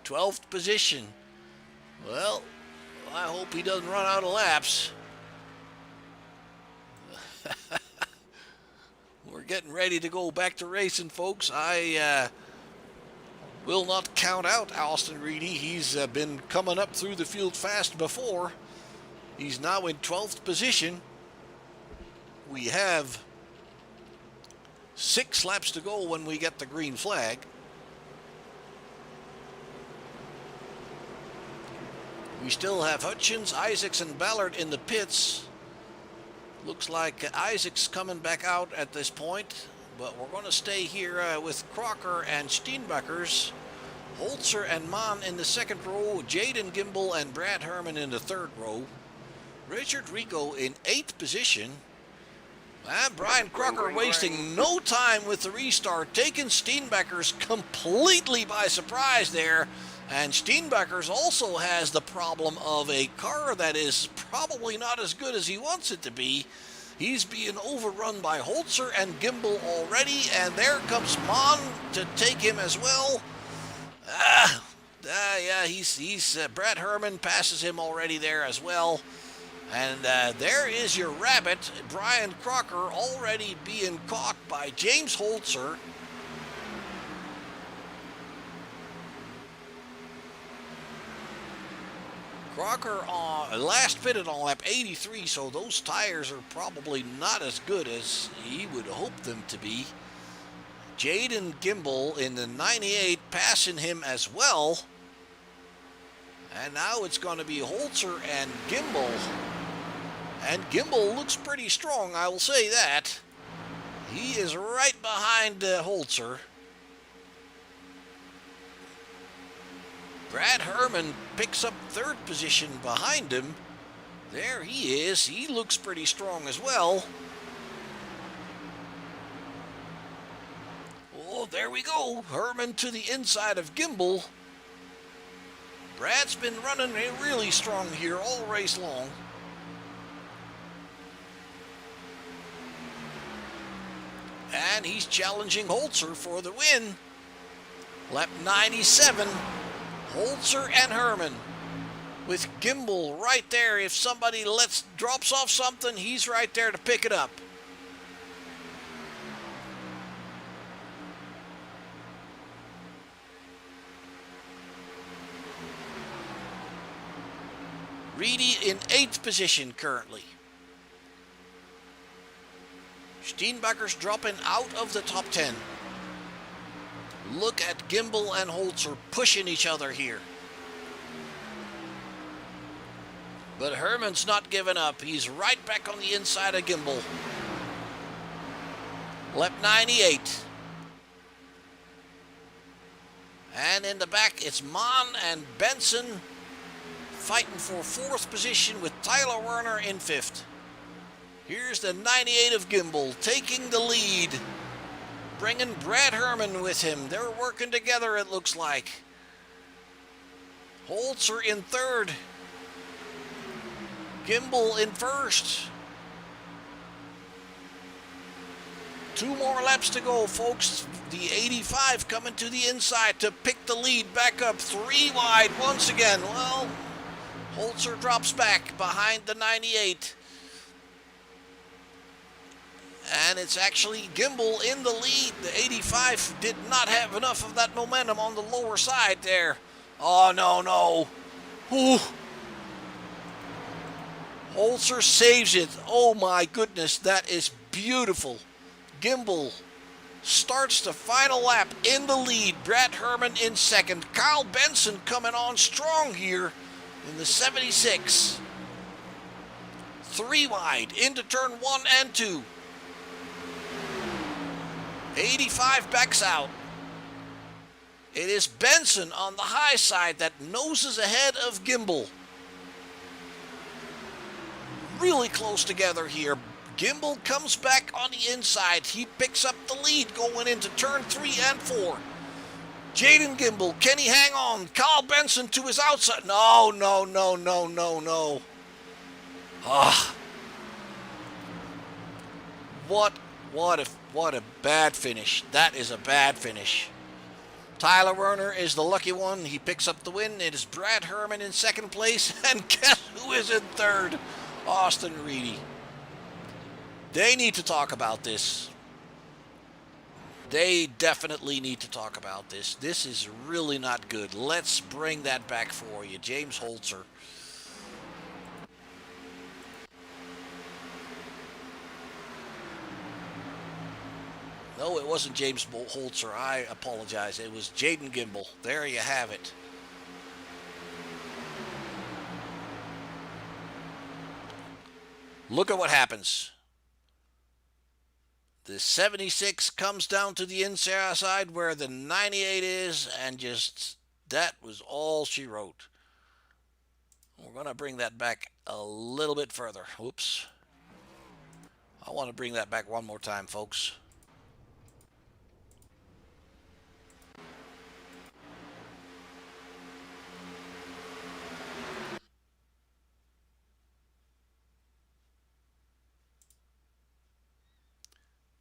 12th position. Well, I hope he doesn't run out of laps. We're getting ready to go back to racing, folks. I will not count out Austin Reedy. He's been coming up through the field fast before. He's now in 12th position. We have 6 laps to go when we get the green flag. We still have Hutchins, Isaacs, and Ballard in the pits. Looks like Isaacs coming back out at this point, but we're going to stay here with Crocker and Steenbachers. Holzer and Mann in the second row, Jaden Gimbel and Brad Herman in the third row. Richard Rico in 8th position. And Brian Crocker wasting no time with the restart, taking Steenbachers completely by surprise there. And Steenbachers also has the problem of a car that is probably not as good as he wants it to be. He's being overrun by Holzer and Gimbel already, and there comes Mann to take him as well. Yeah, he's Brad Herman passes him already there as well. And there is your rabbit, Brian Crocker, already being caught by James Holzer. Crocker last pitted on lap 83, so those tires are probably not as good as he would hope them to be. Jaden Gimbel in the 98 passing him as well. And now it's going to be Holzer and Gimbel. And Gimbel looks pretty strong, I will say that. He is right behind Holzer. Brad Herman picks up 3rd position behind him. There he is. He looks pretty strong as well. there we go. Herman to the inside of Gimbel. Brad's been running really strong here all race long. And he's challenging Holzer for the win. Lap 97, Holzer and Herman. With Gimbel right there. If somebody drops off something, he's right there to pick it up. Reedy in 8th position currently. Steenbacker's dropping out of the top 10. Look at Gimbel and Holzer pushing each other here. But Herman's not giving up. He's right back on the inside of Gimbel. Lap 98. And in the back, it's Mann and Benson fighting for 4th position with Tyler Werner in 5th. Here's the 98 of Gimbel taking the lead, bringing Brad Herman with him. They're working together, it looks like. Holzer in 3rd. Gimbel in 1st. 2 more laps to go, folks. The 85 coming to the inside to pick the lead back up 3 wide once again. Well, Holzer drops back behind the 98. And it's actually Gimbel in the lead. The 85 did not have enough of that momentum on the lower side there. Oh, no. Ooh. Holzer saves it. Oh, my goodness. That is beautiful. Gimbel starts the final lap in the lead. Brad Herman in 2nd. Kyle Benson coming on strong here in the 76. 3 wide into turn 1 and 2. 85 backs out. It is Benson on the high side that noses ahead of Gimbel. Really close together here. Gimbel comes back on the inside. He picks up the lead going into turn 3 and 4. Jaden Gimbel, can he hang on? Kyle Benson to his outside. No. Ah. What a bad finish. That is a bad finish. Tyler Werner is the lucky one. He picks up the win. It is Brad Herman in 2nd place. And guess who is in 3rd? Austin Reedy. They need to talk about this. They definitely need to talk about this. This is really not good. Let's bring that back for you. James Holzer. No, it wasn't James Holzer. I apologize. It was Jaden Gimbel. There you have it. Look at what happens. The 76 comes down to the inside where the 98 is, and just that was all she wrote. We're going to bring that back a little bit further. Oops. I want to bring that back one more time, folks.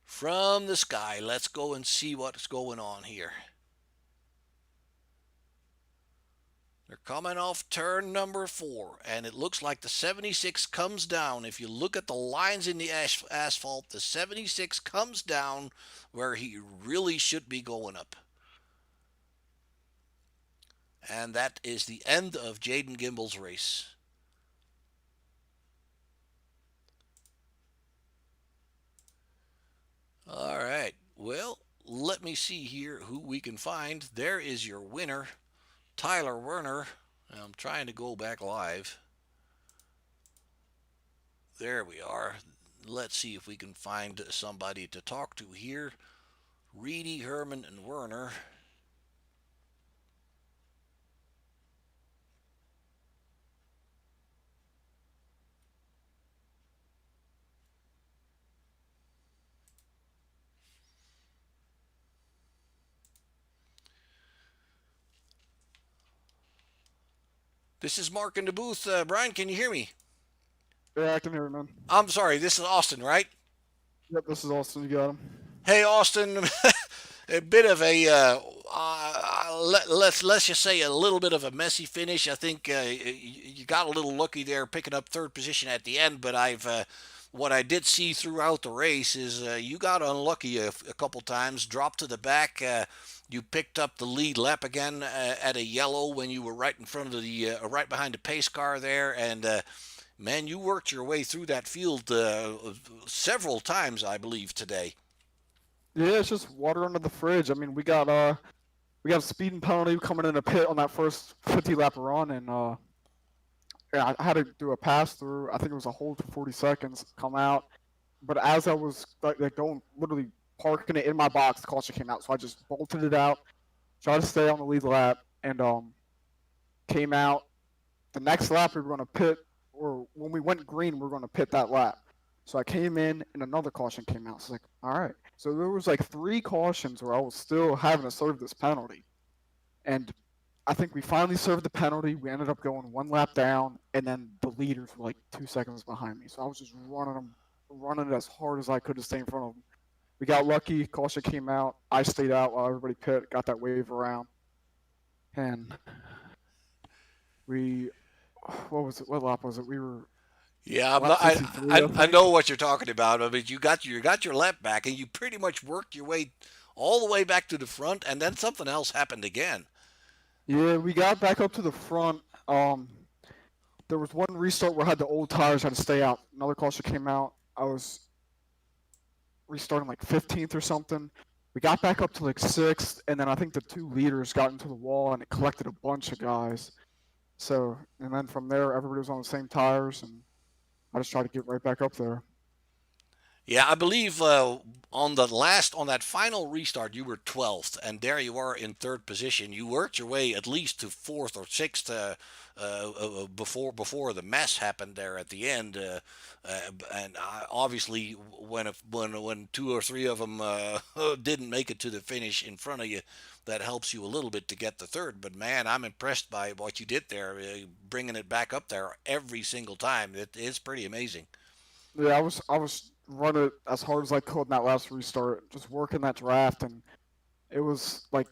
From the sky, let's go and see what's going on here. They're coming off turn number 4, and it looks like the 76 comes down. If you look at the lines in the asphalt, the 76 comes down where he really should be going up. And that is the end of Jaden Gimbel's race. All right, well, let me see here who we can find. There is your winner, Tyler Werner. I'm trying to go back live. There we are. Let's see if we can find somebody to talk to here. Reedy, Herman, and Werner. This is Mark in the booth. Brian, can you hear me? Yeah, I can hear you, man. I'm sorry. This is Austin, right? Yep, this is Austin. You got him. Hey, Austin. A bit of a let's just say a little bit of a messy finish. I think you got a little lucky there, picking up third position at the end. But what I did see throughout the race is you got unlucky a couple times, dropped to the back. You picked up the lead lap again at a yellow when you were right in front of the right behind the pace car there, and man, you worked your way through that field several times, I believe, today. Yeah, it's just water under the fridge. I mean, we got a speeding penalty coming in a pit on that first 50 lap run, and yeah, I had to do a pass through. I think it was a hold for 40 seconds. Come out, but as I was like going, literally parking it in my box, the caution came out, so I just bolted it out, tried to stay on the lead lap, and came out. The next lap we were going to pit, or when we went green, we were going to pit that lap. So I came in, and another caution came out. So like, all right. So there was like 3 cautions where I was still having to serve this penalty, and I think we finally served the penalty. We ended up going 1 lap down, and then the leaders were like 2 seconds behind me. So I was just running it as hard as I could to stay in front of them. We got lucky. Caution came out. I stayed out while everybody pit. Got that wave around, and we what was it? What lap was it? We were Yeah, I'm lap not, 53, I I think. know what you're talking about. I mean, you got your lap back, and you pretty much worked your way all the way back to the front, and then something else happened again. Yeah, we got back up to the front. There was one restart where I had the old tires had to stay out. Another caution came out. I was restarting like 15th or something. We got back up to like 6th, and then I think the 2 leaders got into the wall and it collected a bunch of guys. So, and then from there, everybody was on the same tires, and I just tried to get right back up there. Yeah, I believe on that final restart, you were 12th, and there you are in third position. You worked your way at least to fourth or sixth before the mess happened there at the end. And obviously, when two or three of them didn't make it to the finish in front of you, that helps you a little bit to get the third. But man, I'm impressed by what you did there, bringing it back up there every single time. It is pretty amazing. Yeah, I was running it as hard as I could in that last restart, just working that draft, and it was like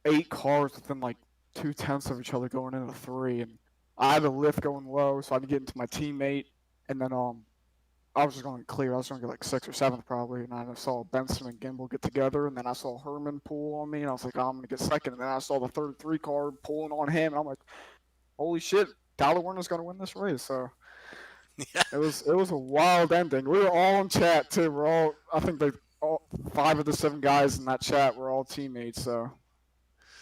8 cars within like 2 tenths of each other going into three, and I had a lift going low, so I had to get into my teammate, and then I was just going clear. I was going to get like 6th or 7th probably, and I saw Benson and Gimbal get together, and then I saw Herman pull on me, and I was like, oh, I'm going to get second, and then I saw the 33 car pulling on him, and I'm like, holy shit, Tyler Warner's going to win this race. So it was a wild ending. We were all in chat too. We're all I think like all 5 of the 7 guys in that chat were all teammates. So we're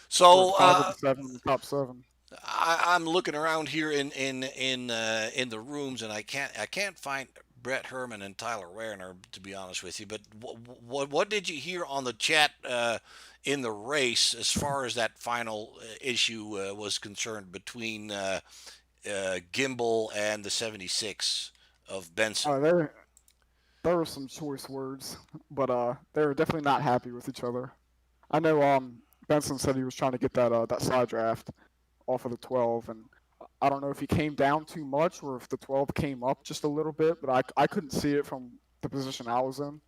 So 5 of the 7 in the top 7. I'm looking around here in the rooms, and I can't find Brett Herman and Tyler Werner, to be honest with you. But what did you hear on the chat in the race as far as that final issue was concerned between Gimbal and the 76 of Benson? There were some choice words, but they were definitely not happy with each other. I know Benson said he was trying to get that side draft off of the 12, and I don't know if he came down too much or if the 12 came up just a little bit, but I couldn't see it from the position I was in,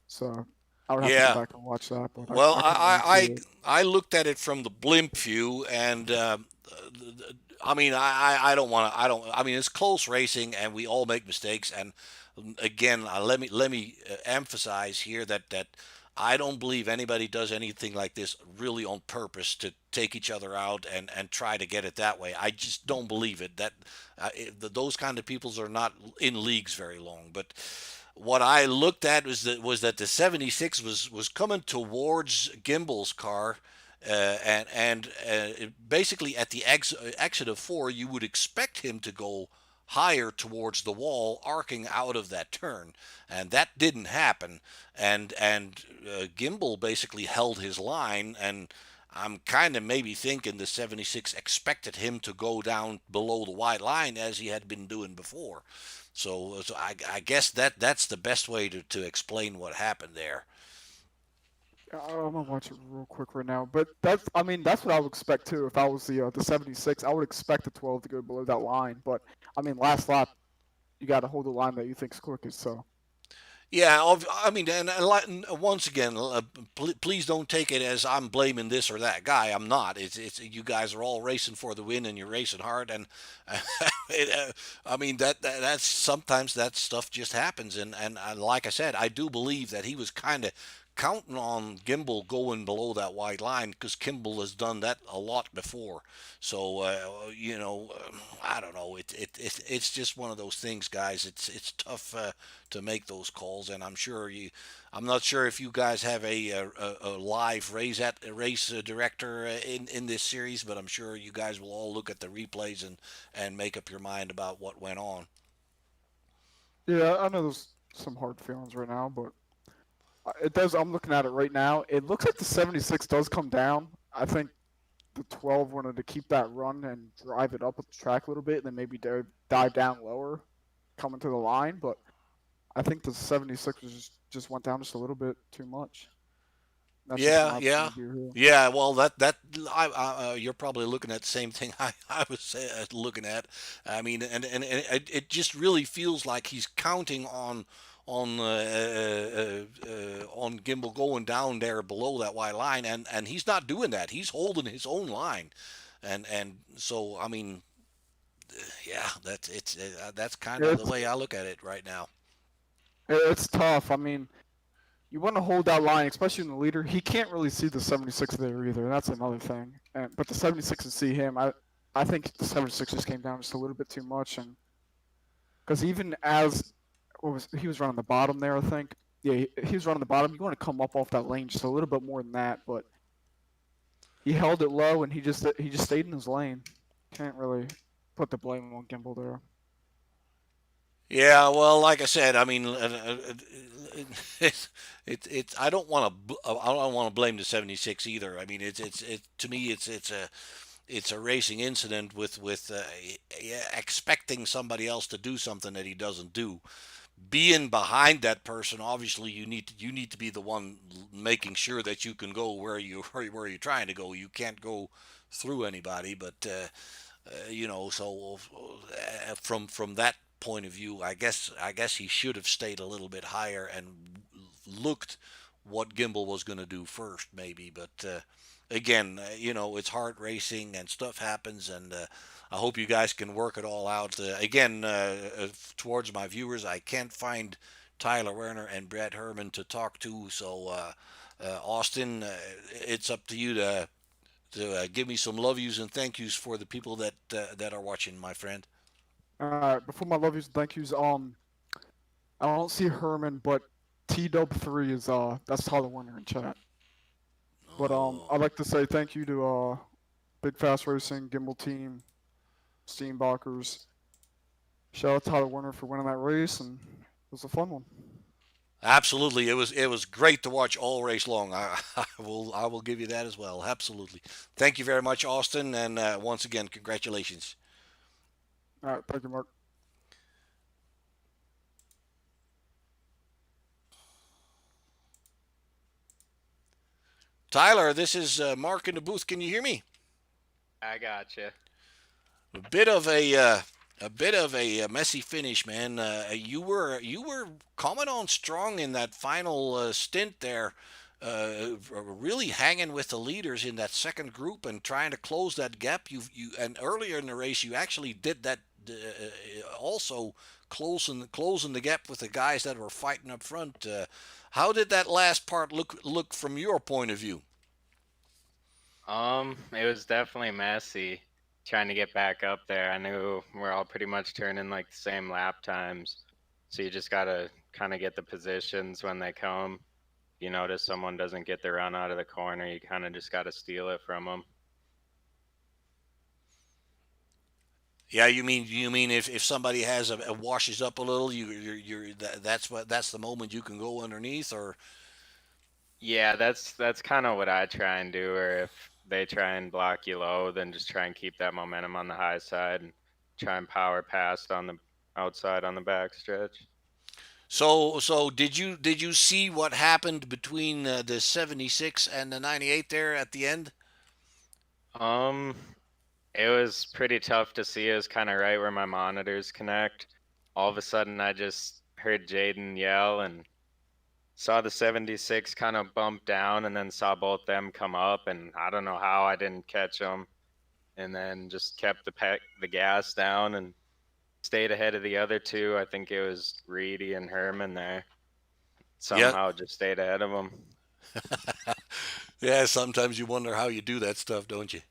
so I would have to go Yeah. back and watch that, but Well, I couldn't really see it. I looked at it from the blimp view, and I mean, I don't want to. I don't. I mean, it's close racing, and we all make mistakes. And again, let me emphasize here that I don't believe anybody does anything like this really on purpose to take each other out and try to get it that way. I just don't believe it. Those kind of peoples are not in leagues very long. But what I looked at was that the 76 was coming towards Gimbal's car, basically at the exit of four, you would expect him to go higher towards the wall, arcing out of that turn, and that didn't happen. And Gimbal basically held his line, and I'm kind of maybe thinking the 76 expected him to go down below the white line as he had been doing before. So I guess that's the best way to explain what happened there. I'm gonna watch it real quick right now. But I mean, that's what I would expect too. If I was the 76, I would expect the 12 to go below that line. But I mean, last lap, you got to hold the line that you think's quickest. So Yeah, I mean, and once again, please don't take it as I'm blaming this or that guy. I'm not. It's you guys are all racing for the win, and you're racing hard. And I mean that's sometimes that stuff just happens. And like I said, I do believe that he was kind of counting on Gimbal going below that white line because Kimball has done that a lot before. So I don't know. It's just one of those things, guys. It's tough to make those calls, and I'm not sure if you guys have a live race director in this series, but I'm sure you guys will all look at the replays and make up your mind about what went on. yeah, I know there's some hard feelings right now, but it does. I'm looking at it right now. It looks like the 76 does come down. I think the 12 wanted to keep that run and drive it up the track a little bit, and then maybe dive down lower, coming to the line. But I think the 76 just went down just a little bit too much. That's just Yeah, my point yeah, of view here. yeah. Well, you're probably looking at the same thing I was looking at. I mean, and it just really feels like he's counting on Gimbal going down there below that white line, and he's not doing that. He's holding his own line, and so I mean, yeah, that's kind Yeah, of the way I look at it right now. it's tough. I mean, you want to hold that line, especially in the leader. He can't really see the 76 there either. That's another thing. But the 76 can see him. I think the 76 just came down just a little bit too much, and because even as he was running the bottom there, I think. Yeah, he was running the bottom. You want to come up off that lane just a little bit more than that, but he held it low and he just stayed in his lane. Can't really put the blame on Gimbal there. Yeah, well, like I said, I mean, I don't want to I don't want to blame the 76 either. I mean, it to me it's a racing incident with yeah, expecting somebody else to do something that he doesn't do. Being behind that person, obviously you need to be the one making sure that you can go where you're trying to go. You can't go through anybody, but so from that point of view, I guess he should have stayed a little bit higher and looked what Gimbal was going to do first, maybe. But again, it's hard racing and stuff happens, and I hope you guys can work it all out. Again, towards my viewers, I can't find Tyler Werner and Brett Herman to talk to, so Austin, it's up to you to give me some love yous and thank yous for the people that are watching, my friend. Before my love yous and thank yous, I don't see Herman, but T Dub 3 is that's Tyler Warner in chat. But Oh, I'd like to say thank you to Big Fast Racing, Gimbal Team, Steambockers. Shout out Tyler Warner for winning that race, and it was a fun one. absolutely. It was great to watch all race long. I will give you that as well. Absolutely. Thank you very much, Austin, and once again, congratulations. All right, thank you, Mark. Tyler, this is Mark in the booth. Can you hear me? I gotcha. A bit of a messy finish, man. You were coming on strong in that final stint there, really hanging with the leaders in that second group and trying to close that gap. And earlier in the race, you actually did that also closing the gap with the guys that were fighting up front. How did that last part look from your point of view? It was definitely messy trying to get back up there. I knew we're all pretty much turning like the same lap times. So you just gotta kind of get the positions when they come. You notice someone doesn't get the run out of the corner, you kind of just gotta steal it from them. Yeah, you mean if somebody has a washes up a little, that's the moment you can go underneath, or Yeah, that's kind of what I try and do. Or if they try and block you low, then just try and keep that momentum on the high side and try and power past on the outside on the back stretch. So did you see what happened between the 76 and the 98 there at the end? Um, it was pretty tough to see. It was kind of right where my monitors connect. All of a sudden, I just heard Jaden yell and saw the 76 kind of bump down, and then saw both them come up. And I don't know how I didn't catch them, and then just kept the gas down and stayed ahead of the other two. I think it was Reedy and Herman there. Yeah. Somehow just stayed ahead of them. Yeah, sometimes you wonder how you do that stuff, don't you?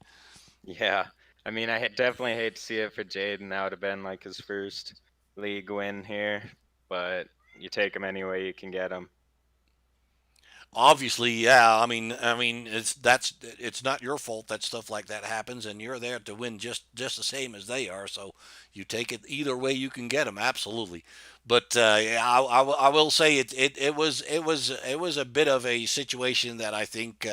Yeah. I mean, definitely hate to see it for Jaden. That would have been like his first league win here, but you take him any way you can get him. Obviously, yeah. I mean, it's not your fault that stuff like that happens, and you're there to win just the same as they are. So you take it either way you can get them. Absolutely. But yeah, I will say it was a bit of a situation that I think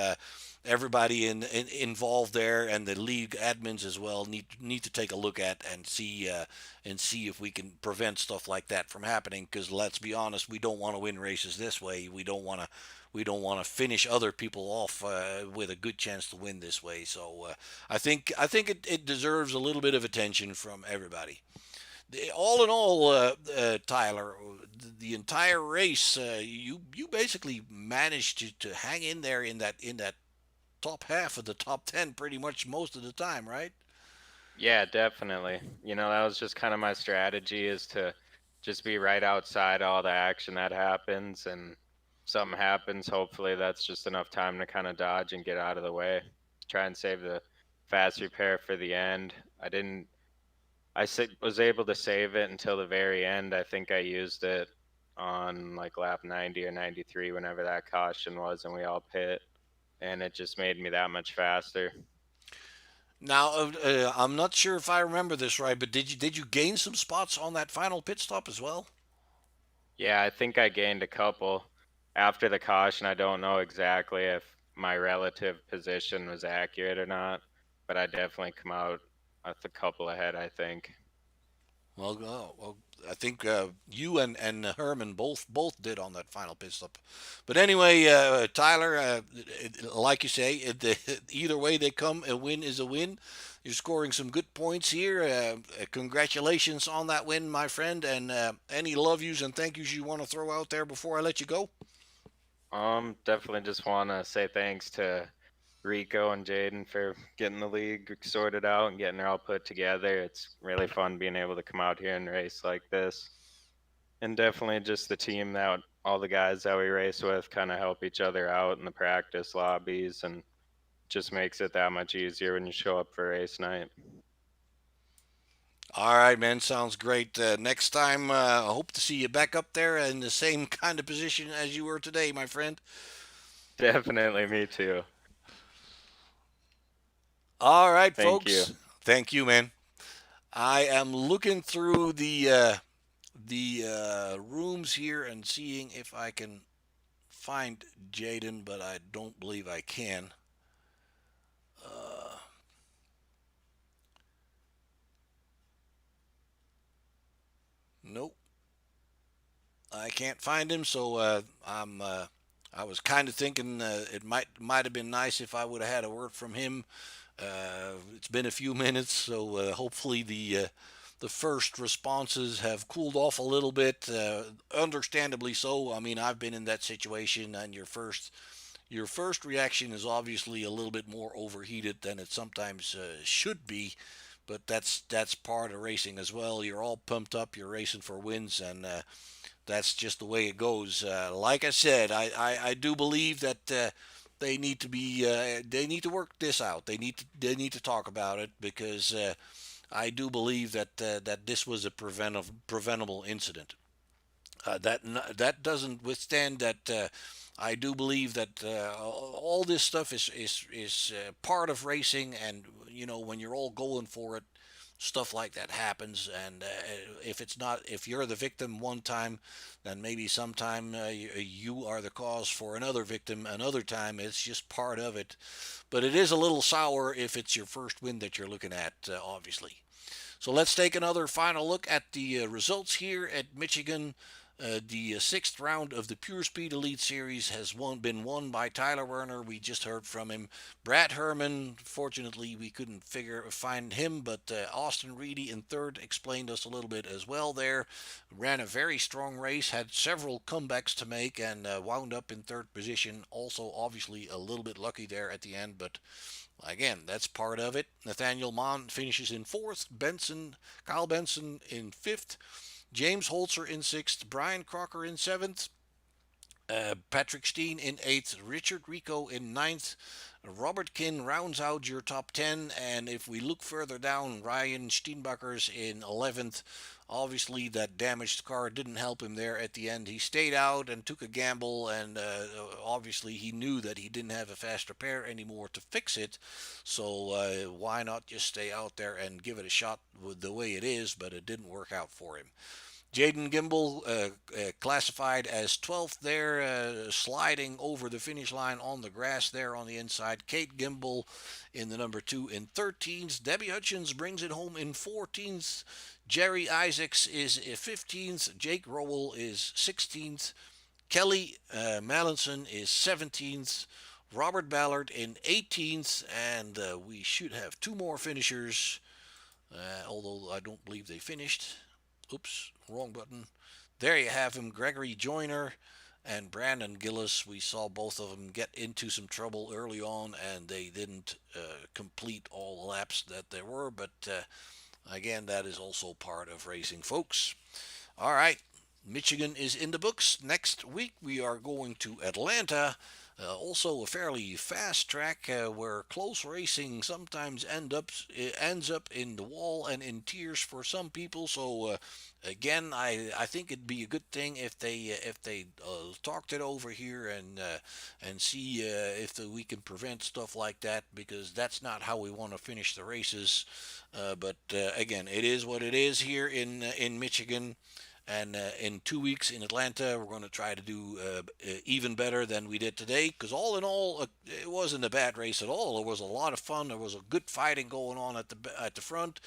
everybody involved there and the league admins as well need to take a look at and see if we can prevent stuff like that from happening. Because let's be honest, we don't want to win races this way. We don't want to finish other people off with a good chance to win this way. So I think it deserves a little bit of attention from everybody. All in all, Tyler, the entire race, you basically managed to hang in there in that top half of the top 10 pretty much most of the time, right? Yeah, definitely. That was just kind of my strategy, is to just be right outside all the action that happens, and something happens, hopefully that's just enough time to kind of dodge and get out of the way. Try and save the fast repair for the end. Was able to save it until the very end. I think I used it on like lap 90 or 93, whenever that caution was, and we all pit, and it just made me that much faster. Now, I'm not sure if I remember this right, but did you gain some spots on that final pit stop as well? Yeah, I think I gained a couple after the caution. I don't know exactly if my relative position was accurate or not, but I definitely come out with a couple ahead, I think. Well, I think you and Herman both did on that final pit stop. But anyway, Tyler, like you say, either way they come, a win is a win. You're scoring some good points here. Congratulations on that win, my friend. And any love yous and thank yous you want to throw out there before I let you go? Definitely just want to say thanks to Rico and Jaden for getting the league sorted out and getting it all put together. It's really fun being able to come out here and race like this. And definitely just the team, that all the guys that we race with kind of help each other out in the practice lobbies, and just makes it that much easier when you show up for race night. All right, man. Sounds great. Next time, I hope to see you back up there in the same kind of position as you were today, my friend. Definitely, me too. All right, Thank you. folks. Thank you, man. I am looking through the rooms here and seeing if I can find Jaden, but I don't believe I can. Uh, nope, I can't find him. So I was kind of thinking it might have been nice if I would have had a word from him. It's been a few minutes, so hopefully the first responses have cooled off a little bit. Understandably so. I mean, I've been in that situation, and your first reaction is obviously a little bit more overheated than it sometimes should be. But that's part of racing as well. You're all pumped up. You're racing for wins, and that's just the way it goes. Like I said, I do believe that they need to work this out. They need to talk about it because I do believe that this was a preventable incident. That doesn't withstand that. I do believe that all this stuff is part of racing, and when you're all going for it, stuff like that happens. And if you're the victim one time, then maybe sometime you are the cause for another victim. Another time, it's just part of it. But it is a little sour if it's your first win that you're looking at, obviously. So let's take another final look at the results here at Michigan. The sixth round of the Pure Speed Elite Series has been won by Tyler Werner. We just heard from him. Brad Herman, fortunately, we couldn't find him, but Austin Reedy in third explained us a little bit as well there. Ran a very strong race, had several comebacks to make, and wound up in third position. Also, obviously, a little bit lucky there at the end, but again, that's part of it. Nathaniel Mon finishes in fourth. Kyle Benson in fifth. James Holzer in sixth. Brian Crocker in seventh. Patrick Steen in eighth. Richard Rico in ninth. Robert Kinn rounds out your top 10. And if we look further down, Ryan Steenbacher's in 11th. Obviously, that damaged car didn't help him there at the end. He stayed out and took a gamble, and obviously he knew that he didn't have a fast repair anymore to fix it. So why not just stay out there and give it a shot with the way it is, but it didn't work out for him. Jaden Gimbel classified as 12th there, sliding over the finish line on the grass there on the inside. Kate Gimbel in the number 2 in 13th. Debbie Hutchins brings it home in 14th. Jerry Isaacs is 15th. Jake Rowell is 16th. Kelly Mallinson is 17th. Robert Ballard in 18th. And we should have 2 more finishers, although I don't believe they finished. Oops, wrong button. There you have him, Gregory Joyner and Brandon Gillis. We saw both of them get into some trouble early on, and they didn't complete all the laps that there were, but again, that is also part of racing, folks. All right, Michigan is in the books. Next week, we are going to Atlanta. Also a fairly fast track where close racing sometimes ends up in the wall and in tears for some people. So again, I think it'd be a good thing if they talked it over here and see if we can prevent stuff like that, because that's not how we want to finish the races. But again, it is what it is here in Michigan. And in 2 weeks in Atlanta, we're going to try to do even better than we did today. Because all in all, it wasn't a bad race at all. It was a lot of fun. There was a good fighting going on at the front.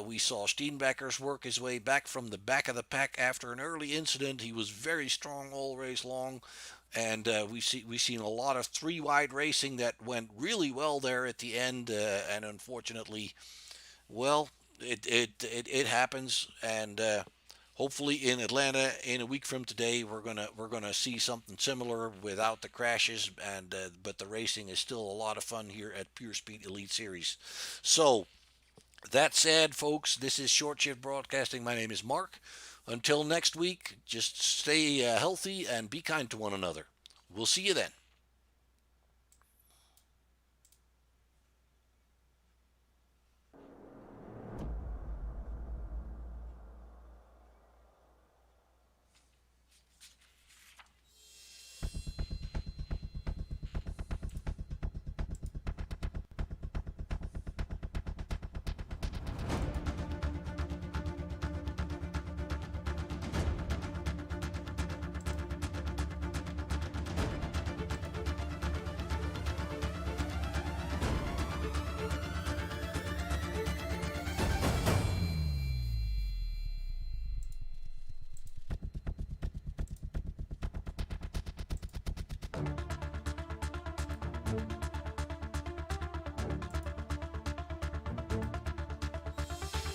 We saw Steenbacher's work his way back from the back of the pack after an early incident. He was very strong all race long. And we've seen a lot of 3-wide racing that went really well there at the end. And unfortunately, well, it happens. And hopefully in Atlanta in a week from today, we're gonna see something similar without the crashes, and but the racing is still a lot of fun here at Pure Speed Elite Series. So that said, folks, this is Short Shift Broadcasting. My name is Mark. Until next week, just stay healthy and be kind to one another. We'll see you then.